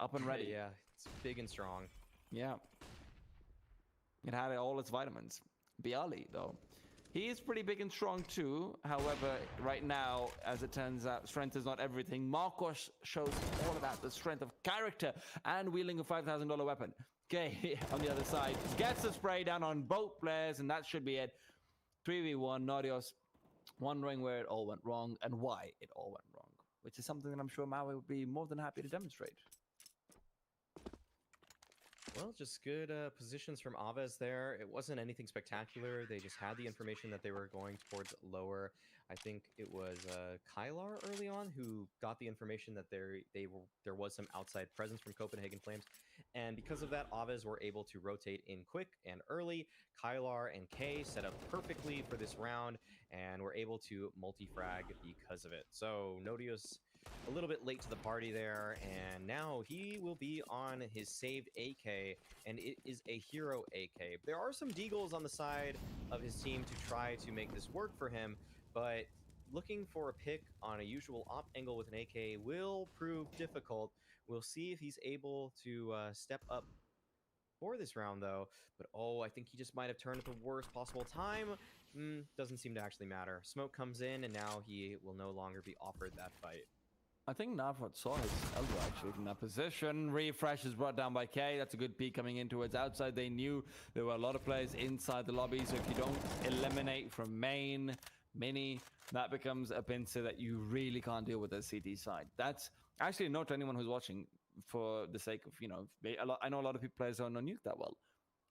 Up and ready. Yeah, it's big and strong. Yeah. It had all its vitamins. Bialy, though. He is pretty big and strong too. However, right now, as it turns out, strength is not everything. Marcos shows all about the strength of character and wielding a $5,000 weapon. Okay, on the other side, gets the spray down on both players, and that should be it. 3v1, Nodios wondering where it all went wrong and why it all went wrong, which is something that I'm sure Maui would be more than happy to demonstrate. Well, just good positions from AVEZ there. It wasn't anything spectacular. They just had the information that they were going towards lower. I think it was Kylar early on who got the information that there was some outside presence from Copenhagen Flames. And because of that, AVEZ were able to rotate in quick and early. Kylar and K set up perfectly for this round and were able to multi-frag because of it. So Nodios a little bit late to the party there, and now he will be on his saved AK, and it is a hero AK. There are some deagles on the side of his team to try to make this work for him, but looking for a pick on a usual op angle with an AK will prove difficult. We'll see if he's able to step up for this round, though. But oh, I think he just might have turned at the worst possible time. Doesn't seem to actually matter. Smoke comes in, and now he will no longer be offered that fight. I think Navrat saw his elbow actually from that position. Refresh is brought down by K. That's a good peek coming in towards outside. They knew there were a lot of players inside the lobby, so if you don't eliminate from main, mini, that becomes a pincer that you really can't deal with the CT side. That's actually a note to anyone who's watching for the sake of, you know, I know a lot of people players don't know Nuke that well.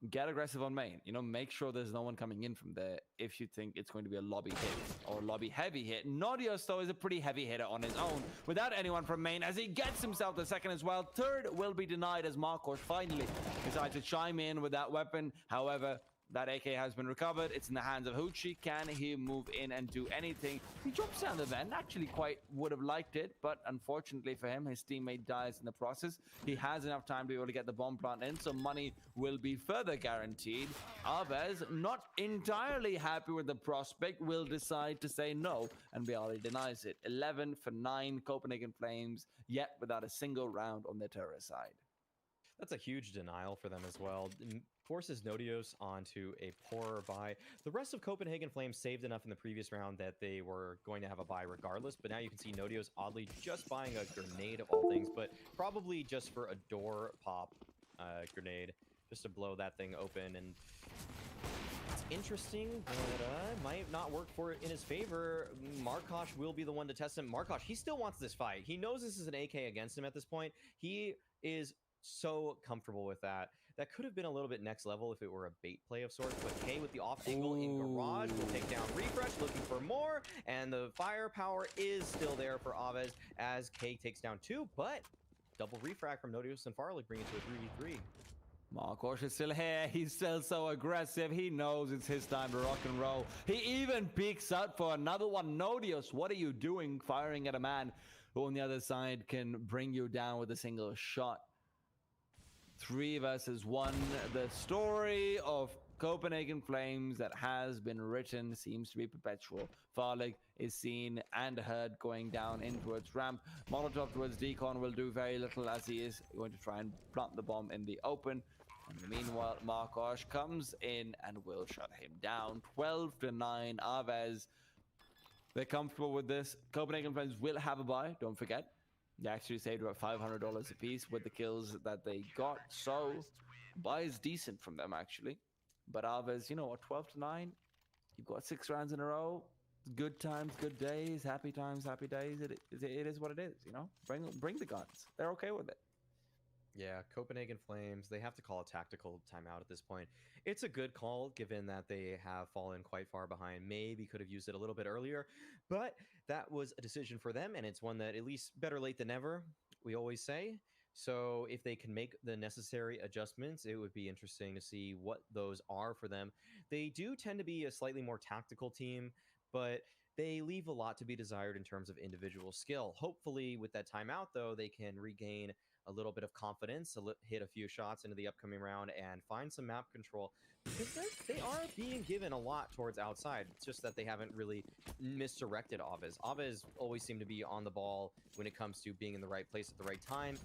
Get aggressive on main. You know, make sure there's no one coming in from there if you think it's going to be a lobby hit or lobby heavy hit. Nodios, though, is a pretty heavy hitter on his own without anyone from main as he gets himself the second as well. Third will be denied as Marcos finally decides to chime in with that weapon. However, that AK has been recovered. It's in the hands of Hoochie. Can he move in and do anything? He jumps down the vent. Actually quite would have liked it, but unfortunately for him, his teammate dies in the process. He has enough time to be able to get the bomb plant in, so money will be further guaranteed. AVEZ, not entirely happy with the prospect, will decide to say no, and Bialy denies it. 11 for 9 Copenhagen Flames, yet without a single round on their terrorist side. That's a huge denial for them as well. Forces Nodios onto a poorer buy. The rest of Copenhagen Flames saved enough in the previous round that they were going to have a buy regardless, but now you can see Nodios oddly just buying a grenade of all things, but probably just for a door pop grenade, just to blow that thing open. And it's interesting, but might not work for it in his favor. Markosh will be the one to test him. Markosh, he still wants this fight. He knows this is an AK against him at this point. He is so comfortable with that. That could have been a little bit next level if it were a bait play of sorts, but K with the off angle in garage will take down Refresh, looking for more, and the firepower is still there for AVEZ as K takes down 2, but double refract from Nodius and Farlick bring it to a 3v3. Markosh is still here. He's still so aggressive. He knows it's his time to rock and roll. He even peeks out for another one. Nodius, what are you doing firing at a man who on the other side can bring you down with a single shot? 3 versus 1. The story of Copenhagen Flames that has been written seems to be perpetual. Farlick is seen and heard going down in towards ramp. Molotov towards Decon will do very little as he is going to try and plant the bomb in the open. And meanwhile, Markosh comes in and will shut him down. 12-9, AVEZ. They're comfortable with this. Copenhagen Flames will have a buy, don't forget. They actually saved about $500 a piece with the kills that they got. So, buy is decent from them, actually. But AVEZ, you know what, 12-9. You've got 6 rounds in a row. Good times, good days. Happy times, happy days. It is what it is, you know? Bring the guns. They're okay with it. Yeah, Copenhagen Flames, they have to call a tactical timeout at this point. It's a good call, given that they have fallen quite far behind. Maybe could have used it a little bit earlier, but that was a decision for them, and it's one that at least better late than never, we always say. So if they can make the necessary adjustments, it would be interesting to see what those are for them. They do tend to be a slightly more tactical team, but they leave a lot to be desired in terms of individual skill. Hopefully, with that timeout, though, they can regain a little bit of confidence, hit a few shots into the upcoming round, and find some map control. Because they are being given a lot towards outside. It's just that they haven't really misdirected AVEZ. AVEZ always seem to be on the ball when it comes to being in the right place at the right time.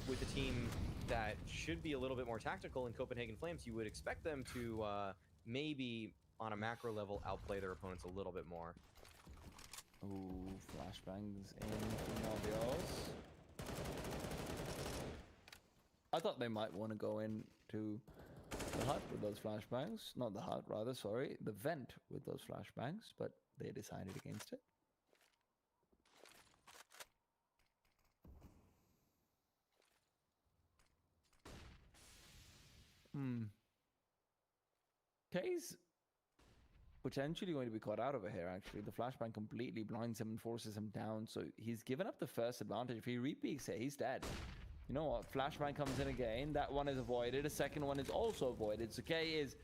With a team that should be a little bit more tactical in Copenhagen Flames, you would expect them to maybe, on a macro level, outplay their opponents a little bit more. Ooh, flashbangs in Nodius. I thought they might want to go into the hut with those flashbangs. Not the hut, rather, sorry. The vent with those flashbangs, but they decided against it. Kay's potentially going to be caught out over here, actually. The flashbang completely blinds him and forces him down, so he's given up the first advantage. If he repeats it, he's dead. You know what? Flashbang comes in again. That one is avoided. A second one is also avoided. So Kay is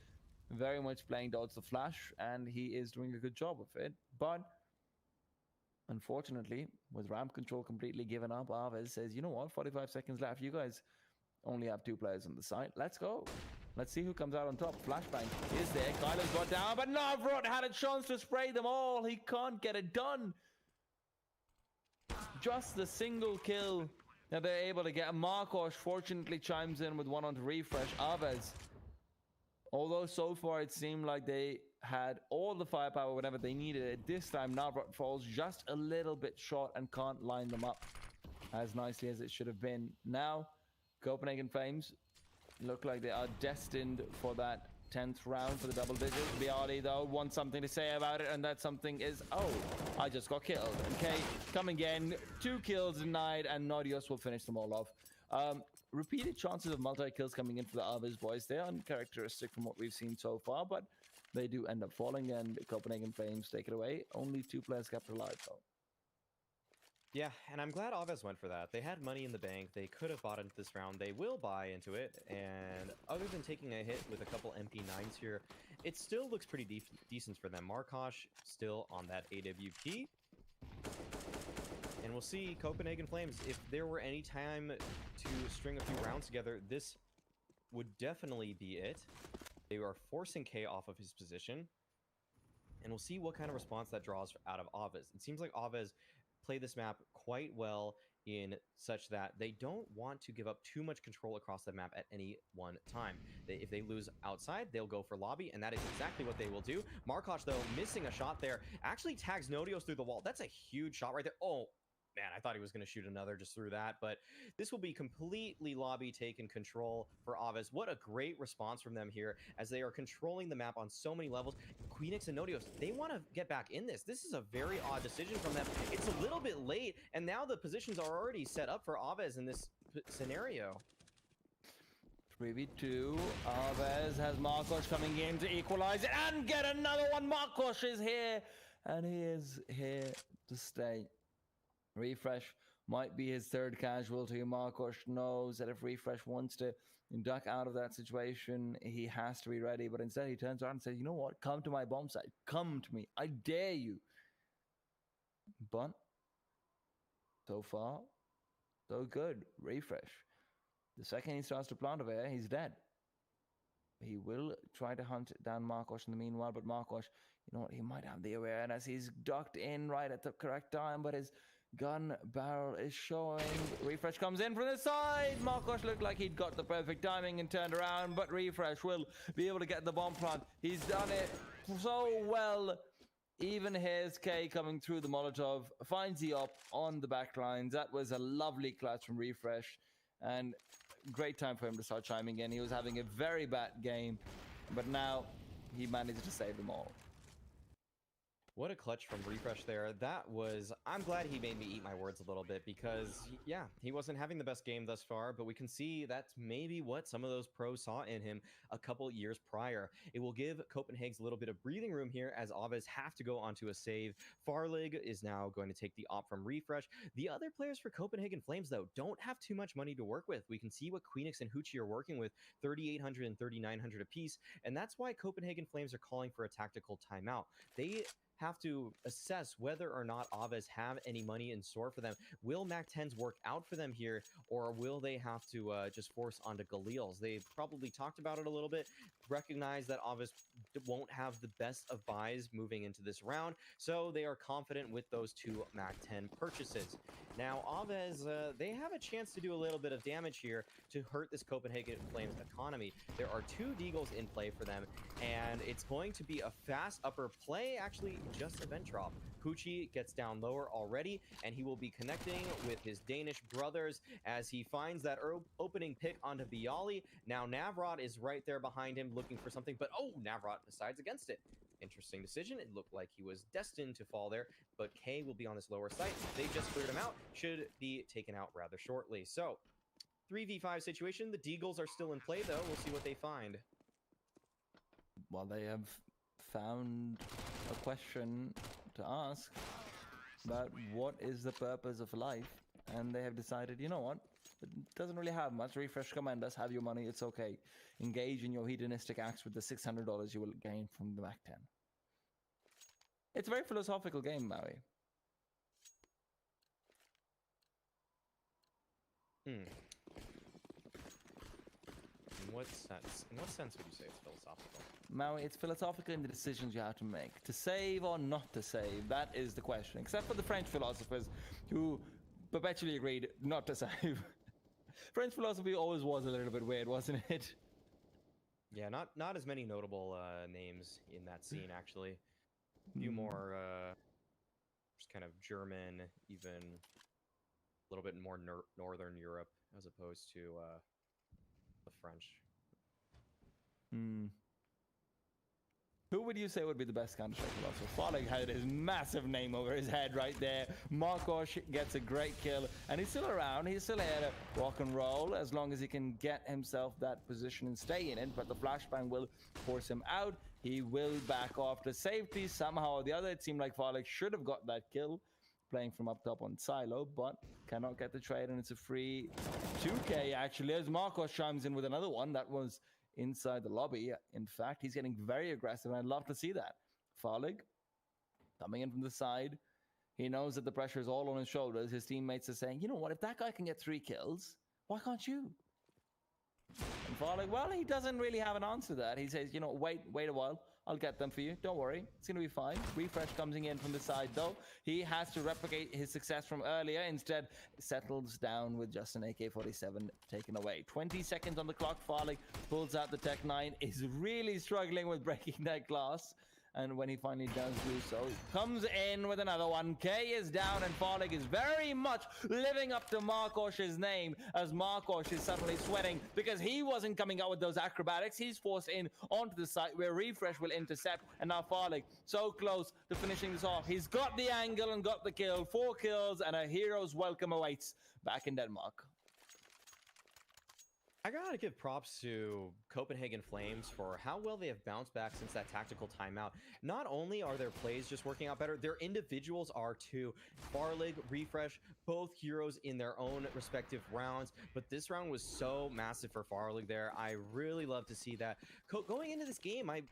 very much playing dodge the flash, and he is doing a good job of it. But unfortunately, with ramp control completely given up, AVEZ says, you know what? 45 seconds left. You guys only have 2 players on the site. Let's go. Let's see who comes out on top. Flashbang is there. Kyler's got down, but Navrot had a chance to spray them all. He can't get it done. Just the single kill that they're able to get. Markosh fortunately chimes in with one on to refresh. AVEZ, although so far it seemed like they had all the firepower whenever they needed it, this time Navrot falls just a little bit short and can't line them up as nicely as it should have been. Now, Copenhagen Flames look like they are destined for that 10th round for the double digits. Biali, though, wants something to say about it, and that something is, oh, I just got killed. Okay, come again. 2 kills denied, and Nodius will finish them all off. Repeated chances of multi-kills coming in for the AVEZ boys. They are uncharacteristic from what we've seen so far, but they do end up falling, and Copenhagen Flames take it away. Only 2 players kept alive, though. Yeah, and I'm glad AVEZ went for that. They had money in the bank. They could have bought into this round. They will buy into it. And other than taking a hit with a couple MP9s here, it still looks pretty decent for them. Markosh still on that AWP. And we'll see Copenhagen Flames. If there were any time to string a few rounds together, this would definitely be it. They are forcing K off of his position. And we'll see what kind of response that draws out of AVEZ. It seems like AVEZ play this map quite well in such that they don't want to give up too much control across the map at any one time. If they lose outside, they'll go for lobby, and that is exactly what they will do. Markosh, though, missing a shot there, actually tags Nodios through the wall. That's a huge shot right there. Oh, man, I thought he was going to shoot another just through that, but this will be completely lobby taken control for AVEZ. What a great response from them here, as they are controlling the map on so many levels. Queenix and Nodios, they want to get back in this. This is a very odd decision from them. It's a little bit late, and now the positions are already set up for AVEZ in this scenario. 3v2. AVEZ has Markosh coming in to equalize it and get another one. Markosh is here, and he is here to stay. Refresh might be his third casualty. Marcos knows that if Refresh wants to duck out of that situation, he has to be ready. But instead, he turns around and says, you know what? Come to my bomb site. Come to me. I dare you. But so far, so good. Refresh. The second he starts to plant over here, he's dead. He will try to hunt down Marcos in the meanwhile, but Marcos, you know what, he might have the awareness. He's ducked in right at the correct time, but his gun barrel is showing. Refresh comes in from the side. Marcos looked like he'd got the perfect timing and turned around, but Refresh will be able to get the bomb plant. He's done it so well. Even his K coming through the Molotov finds the up on the back lines. That was a lovely clutch from Refresh, and great time for him to start chiming in. He was having a very bad game, but now he managed to save them all. What a clutch from Refresh there. That was... I'm glad he made me eat my words a little bit because, yeah, he wasn't having the best game thus far, but we can see that's maybe what some of those pros saw in him a couple years prior. It will give Copenhagen's a little bit of breathing room here as AVEZ have to go onto a save. Farlig is now going to take the op from Refresh. The other players for Copenhagen Flames, though, don't have too much money to work with. We can see what Queenix and Hoochie are working with, 3,800 and 3,900 apiece, and that's why Copenhagen Flames are calling for a tactical timeout. They have to assess whether or not AVEZ have any money in store for them. Will MAC-10s work out for them here, or will they have to just force onto Galils? They probably talked about it a little bit, recognize that AVEZ won't have the best of buys moving into this round, so they are confident with those two MAC-10 purchases. Now, AVEZ, they have a chance to do a little bit of damage here to hurt this Copenhagen Flames economy. There are two Deagles in play for them, and it's going to be a fast upper play, actually just event drop. Hoochie gets down lower already, and he will be connecting with his Danish brothers as he finds that opening pick onto Viali. Now Navrod is right there behind him looking for something, but oh, Navrod decides against it. Interesting decision. It looked like he was destined to fall there, but K will be on this lower site. They just cleared him out. Should be taken out rather shortly. So, 3v5 situation. The Deagles are still in play, though. We'll see what they find. Well, they have found a question to ask about what is the purpose of life, and they have decided, you know what, it doesn't really have much. Refresh command us, have your money, it's okay. Engage in your hedonistic acts with the $600 you will gain from the MAC-10. It's a very philosophical game, Maui. In what sense? In what sense would you say it's philosophical? Maui, it's philosophical in the decisions you have to make. To save or not to save, that is the question. Except for the French philosophers who perpetually agreed not to save. French philosophy always was a little bit weird, wasn't it? Yeah, not as many notable names in that scene, actually. A few more just kind of German, even a little bit more Northern Europe, as opposed to the French. Who would you say would be the best Counter-Strike philosopher? Farlig had his massive name over his head right there. Marcos gets a great kill, and he's still around. He's still here to rock and roll as long as he can get himself that position and stay in it, but the flashbang will force him out. He will back off to safety somehow or the other. It seemed like Farlig should have got that kill, playing from up top on Silo, but cannot get the trade, and it's a free 2K actually, as Marcos chimes in with another one. That was inside the lobby. In fact, he's getting very aggressive, and I'd love to see that. Farlig coming in from the side. He knows that the pressure is all on his shoulders. His teammates are saying, you know what, if that guy can get 3 kills, why can't you? And Farlig, well, he doesn't really have an answer to that. He says, you know, wait a while. I'll get them for you. Don't worry. It's going to be fine. Refresh coming in from the side, though. He has to replicate his success from earlier. Instead, settles down with just an AK-47 taken away. 20 seconds on the clock. Farlig pulls out the Tech 9. Is really struggling with breaking that glass. And when he finally does do so, comes in with another one. K is down, and Farlig is very much living up to Marcos's name, as Marcos is suddenly sweating because he wasn't coming out with those acrobatics. He's forced in onto the site where Refresh will intercept, and now Farlig so close to finishing this off. He's got the angle and got the kill. 4 kills, and a hero's welcome awaits back in Denmark. I gotta give props to Copenhagen Flames for how well they have bounced back since that tactical timeout. Not only are their plays just working out better, their individuals are too. Farlig, Refresh, both heroes in their own respective rounds, but this round was so massive for Farlig there. I really love to see that. Going into this game, I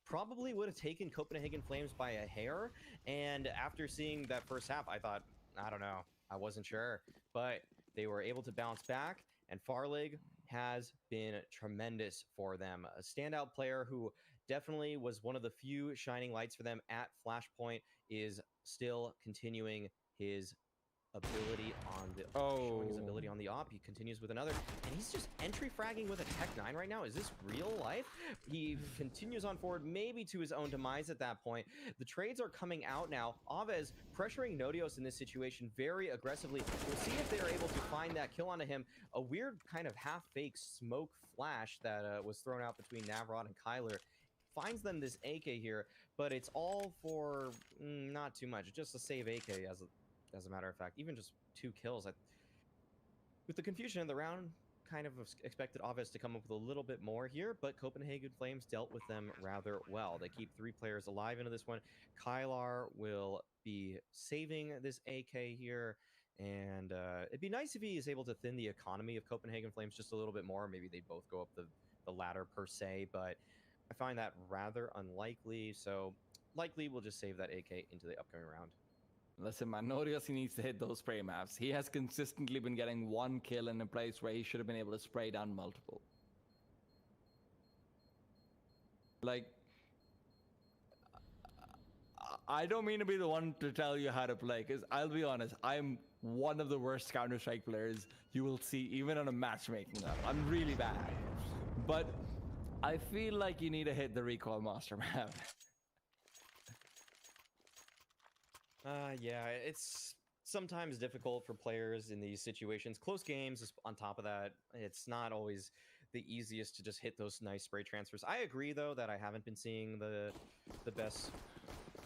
probably would have taken Copenhagen Flames by a hair, and after seeing that first half, I thought, I don't know, I wasn't sure, but they were able to bounce back, and Farlig has been tremendous for them. A standout player who definitely was one of the few shining lights for them at Flashpoint is still continuing his ability on the showing his ability on the op. He continues with another, and he's just entry fragging with a Tech 9 right now. Is this real life? He continues on forward, maybe to his own demise at that point. The trades are coming out now. AVEZ pressuring Nodios in this situation very aggressively. We'll see if they are able to find that kill onto him. A weird kind of half-fake smoke flash that was thrown out between Navrod and Kyler finds them this AK here, but it's all for not too much. Just a save AK as a matter of fact. Even just 2 kills. With the confusion in the round, kind of expected AVEZ to come up with a little bit more here, but Copenhagen Flames dealt with them rather well. They keep 3 players alive into this one. Kylar will be saving this AK here, and it'd be nice if he is able to thin the economy of Copenhagen Flames just a little bit more. Maybe they both go up the ladder per se, but I find that rather unlikely, so likely we'll just save that AK into the upcoming round. Listen, man, Nodios, he needs to hit those spray maps. He has consistently been getting 1 kill in a place where he should have been able to spray down multiple. Like, I don't mean to be the one to tell you how to play, because I'll be honest, I'm one of the worst Counter-Strike players you will see, even on a matchmaking level. I'm really bad. But I feel like you need to hit the Recall Master map. Yeah, it's sometimes difficult for players in these situations. Close games, on top of that, it's not always the easiest to just hit those nice spray transfers. I agree, though, that I haven't been seeing the best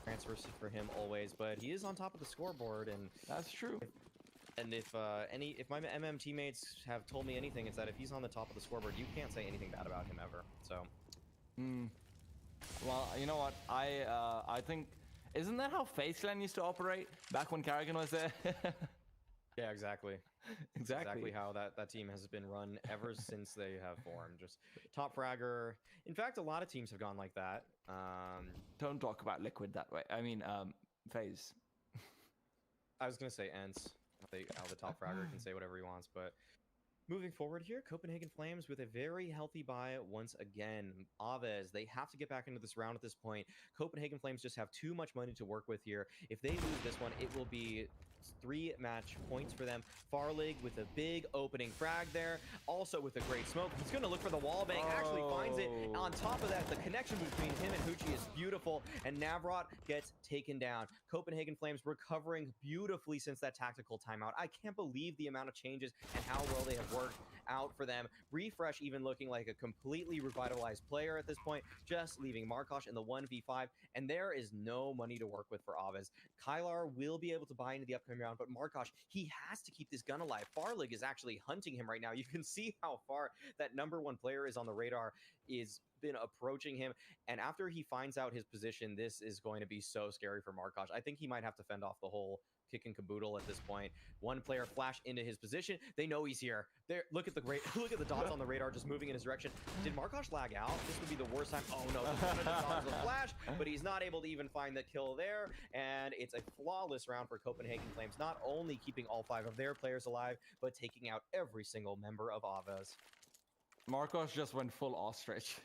transfers for him always, but he is on top of the scoreboard, and that's true. And if my MM teammates have told me anything, it's that if he's on the top of the scoreboard, you can't say anything bad about him ever. So, well, you know what? I think. Isn't that how FaceClan used to operate back when Carrigan was there? Yeah, exactly. Exactly how that team has been run ever since they have formed. Just top fragger. In fact, a lot of teams have gone like that. Don't talk about Liquid that way. I mean, FaZe. I was going to say Ents. How the top fragger can say whatever he wants, but moving forward here, Copenhagen Flames with a very healthy buy once again. AVEZ, they have to get back into this round at this point. Copenhagen Flames just have too much money to work with here. If they lose this one, it will be 3 match points for them. Farlig with a big opening frag there. Also with a great smoke. He's going to look for the wall bang. Actually finds it. On top of that, the connection between him and Hoochie is beautiful. And Navrot gets taken down. Copenhagen Flames recovering beautifully since that tactical timeout. I can't believe the amount of changes and how well they have worked out for them. Refresh even looking like a completely revitalized player at this point. Just leaving Markosh in the 1v5. And there is no money to work with for AVEZ. Kylar will be able to buy into the upcoming round, but Markosh, he has to keep this gun alive. Farlig is actually hunting him right now. You can see how far that #1 player is on the radar, is been approaching him, and after he finds out his position, this is going to be so scary for Markosh. I think he might have to fend off the whole kick and caboodle at this point. One player flash into his position. They know he's here. There, look at the dots on the radar just moving in his direction. Did Markosh lag out? This would be the worst time. Oh no, one of the dots was a flash, but he's not able to even find the kill there, and it's a flawless round for Copenhagen Flames, not only keeping all 5 of their players alive, but taking out every single member of AVEZ. Markosh just went full ostrich.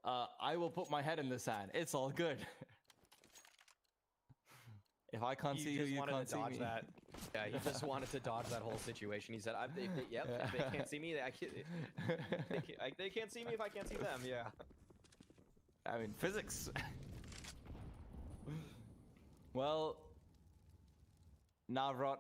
I will put my head in the sand. It's all good. If I can't see you, you can't see me. That. Yeah, he just wanted to dodge that whole situation. He said, "Yep, if they can't see me, they can't see me if I can't see them." Yeah. I mean, physics. Well, Navrot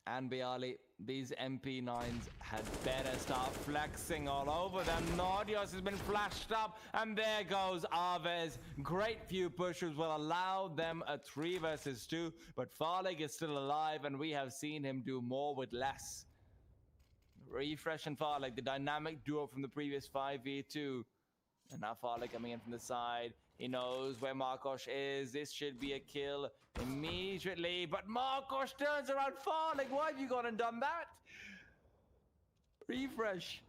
and Bialy, these MP9s had better start flexing all over them. Nodios has been flashed up, and there goes AVEZ. Great few pushes will allow them a 3 versus 2, but Farlig is still alive, and we have seen him do more with less. Refresh and Farlek, the dynamic duo from the previous 5v2. And now Farlek coming in from the side. He knows where Markosh is. This should be a kill immediately. But Markosh turns around. Farlek, why have you gone and done that? Refresh.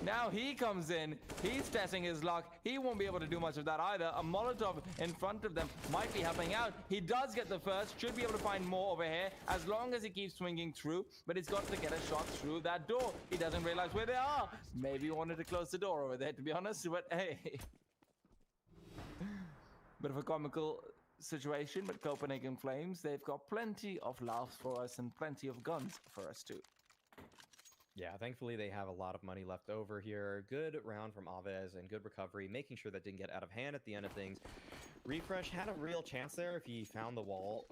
Now he comes in. He's testing his luck. He won't be able to do much of that either. A Molotov in front of them might be helping out. He does get the first. Should be able to find more over here as long as he keeps swinging through. But he's got to get a shot through that door. He doesn't realize where they are. Maybe he wanted to close the door over there, to be honest. But hey. Bit of a comical situation. But Copenhagen Flames, they've got plenty of laughs for us and plenty of guns for us too. Yeah, thankfully they have a lot of money left over here. Good round from AVEZ and good recovery, making sure that didn't get out of hand at the end of things. Refresh had a real chance there if he found the wall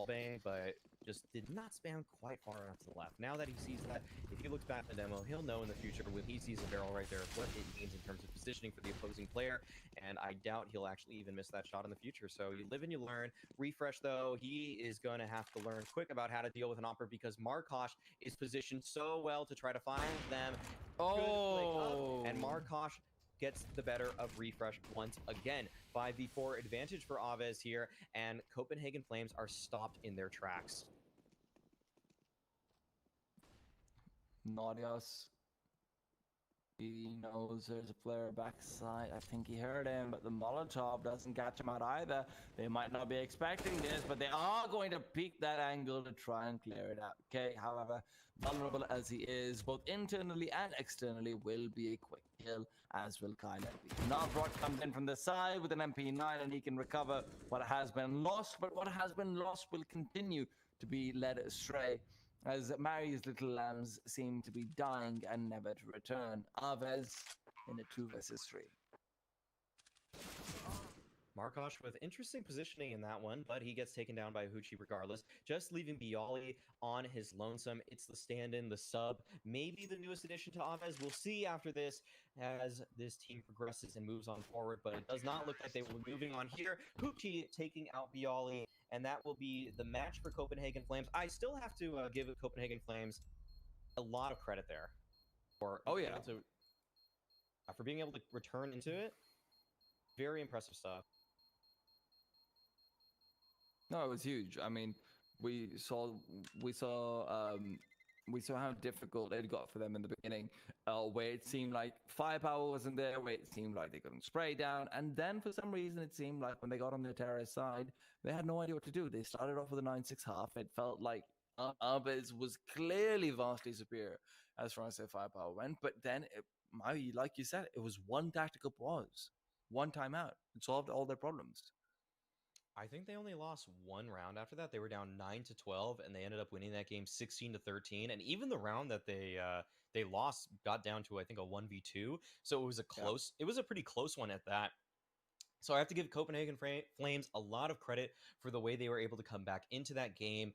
bang, but just did not spam quite far enough to the left. Now that he sees that, if he looks back at the demo, he'll know in the future when he sees a barrel right there what it means in terms of positioning for the opposing player, and I doubt he'll actually even miss that shot in the future. So you live and you learn. Refresh, though, he is going to have to learn quick about how to deal with an opera because Markosh is positioned so well to try to find them. Oh! And Markosh gets the better of Refresh once again. 5v4 advantage for AVEZ here, and Copenhagen Flames are stopped in their tracks. Naughtios. He knows there's a player backside. I think he heard him, but the Molotov doesn't catch him out either. They might not be expecting this, but they are going to peek that angle to try and clear it out. Okay, however, vulnerable as he is, both internally and externally, will be a quick kill, as will Kyle MP. Navrot comes in from the side with an MP9, and he can recover what has been lost, but what has been lost will continue to be led astray, as Mary's little lambs seem to be dying and never to return. AVEZ in a 2 versus 3. Markosh with interesting positioning in that one, but he gets taken down by Hoochie regardless, just leaving Bialy on his lonesome. It's the stand-in, the sub, maybe the newest addition to AVEZ. We'll see after this as this team progresses and moves on forward, but it does not look like they will be moving on here. Hoochie taking out Bialy, and that will be the match for Copenhagen Flames. I still have to give Copenhagen Flames a lot of credit there for for being able to return into it. Very impressive stuff. No, it was huge. I mean, we saw how difficult it got for them in the beginning, where it seemed like firepower wasn't there, where it seemed like they couldn't spray down, and then for some reason it seemed like when they got on the terrorist side, they had no idea what to do. They started off with a 9-6 half. It felt like AVEZ was clearly vastly superior as far as their firepower went, but then, like you said, it was one tactical pause, one timeout. It solved all their problems. I think they only lost one round after that. They were down 9-12, and they ended up winning that game 16-13. And even the round that they lost got down to, I think, a 1v2. So it was it was a pretty close one at that. So I have to give Copenhagen Flames a lot of credit for the way they were able to come back into that game.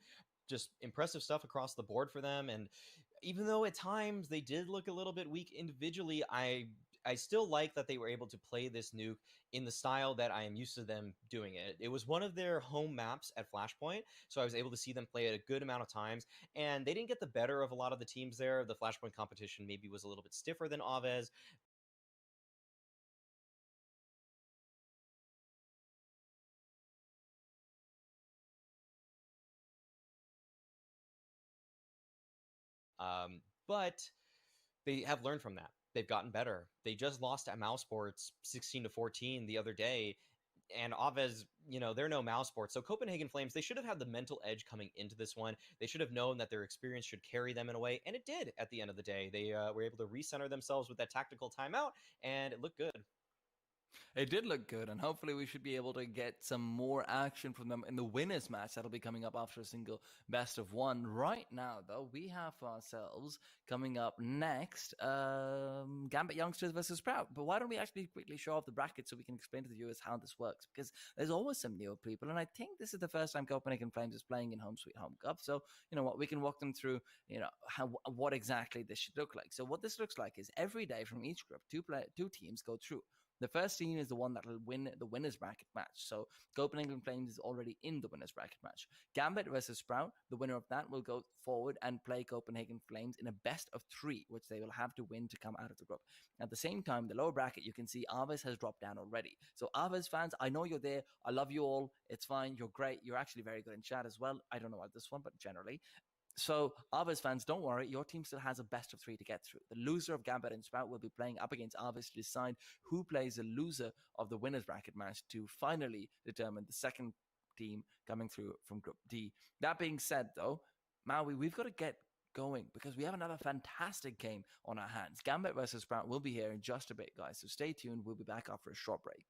Just impressive stuff across the board for them. And even though at times they did look a little bit weak individually, I still like that they were able to play this nuke in the style that I am used to them doing it. It was one of their home maps at Flashpoint, so I was able to see them play it a good amount of times, and they didn't get the better of a lot of the teams there. The Flashpoint competition maybe was a little bit stiffer than AVEZ. But they have learned from that. They've gotten better. They just lost at Mousesports 16-14 the other day, and AVEZ, they're no Mousesports. So Copenhagen Flames, they should have had the mental edge coming into this one. They should have known that their experience should carry them in a way, and it did at the end of the day. They were able to recenter themselves with that tactical timeout, and it looked good. It did look good, and hopefully we should be able to get some more action from them in the winners match. That'll be coming up after a single best of one. Right now, though, we have for ourselves coming up next, Gambit Youngsters versus Sprout. But why don't we actually quickly show off the bracket so we can explain to the viewers how this works? Because there's always some newer people, and I think this is the first time Copenhagen Flames is playing in Home Sweet Home Cup. So, you know what, we can walk them through, what exactly this should look like. So what this looks like is every day from each group, two teams go through The first team is the one that will win the winners bracket match. So Copenhagen Flames is already in the winners bracket match. Gambit versus Sprout, the winner of that will go forward and play Copenhagen Flames in a best of 3, which they will have to win to come out of the group. At the same time, the lower bracket, you can see AVEZ has dropped down already. So AVEZ fans, I know you're there. I love you all. It's fine. You're great. You're actually very good in chat as well. I don't know about this one, but generally. So, AVEZ fans, don't worry. Your team still has a best of 3 to get through. The loser of Gambit and Sprout will be playing up against AVEZ to decide who plays the loser of the winners bracket match to finally determine the second team coming through from Group D. That being said, though, Maui, we've got to get going because we have another fantastic game on our hands. Gambit versus Sprout will be here in just a bit, guys. So stay tuned. We'll be back after a short break.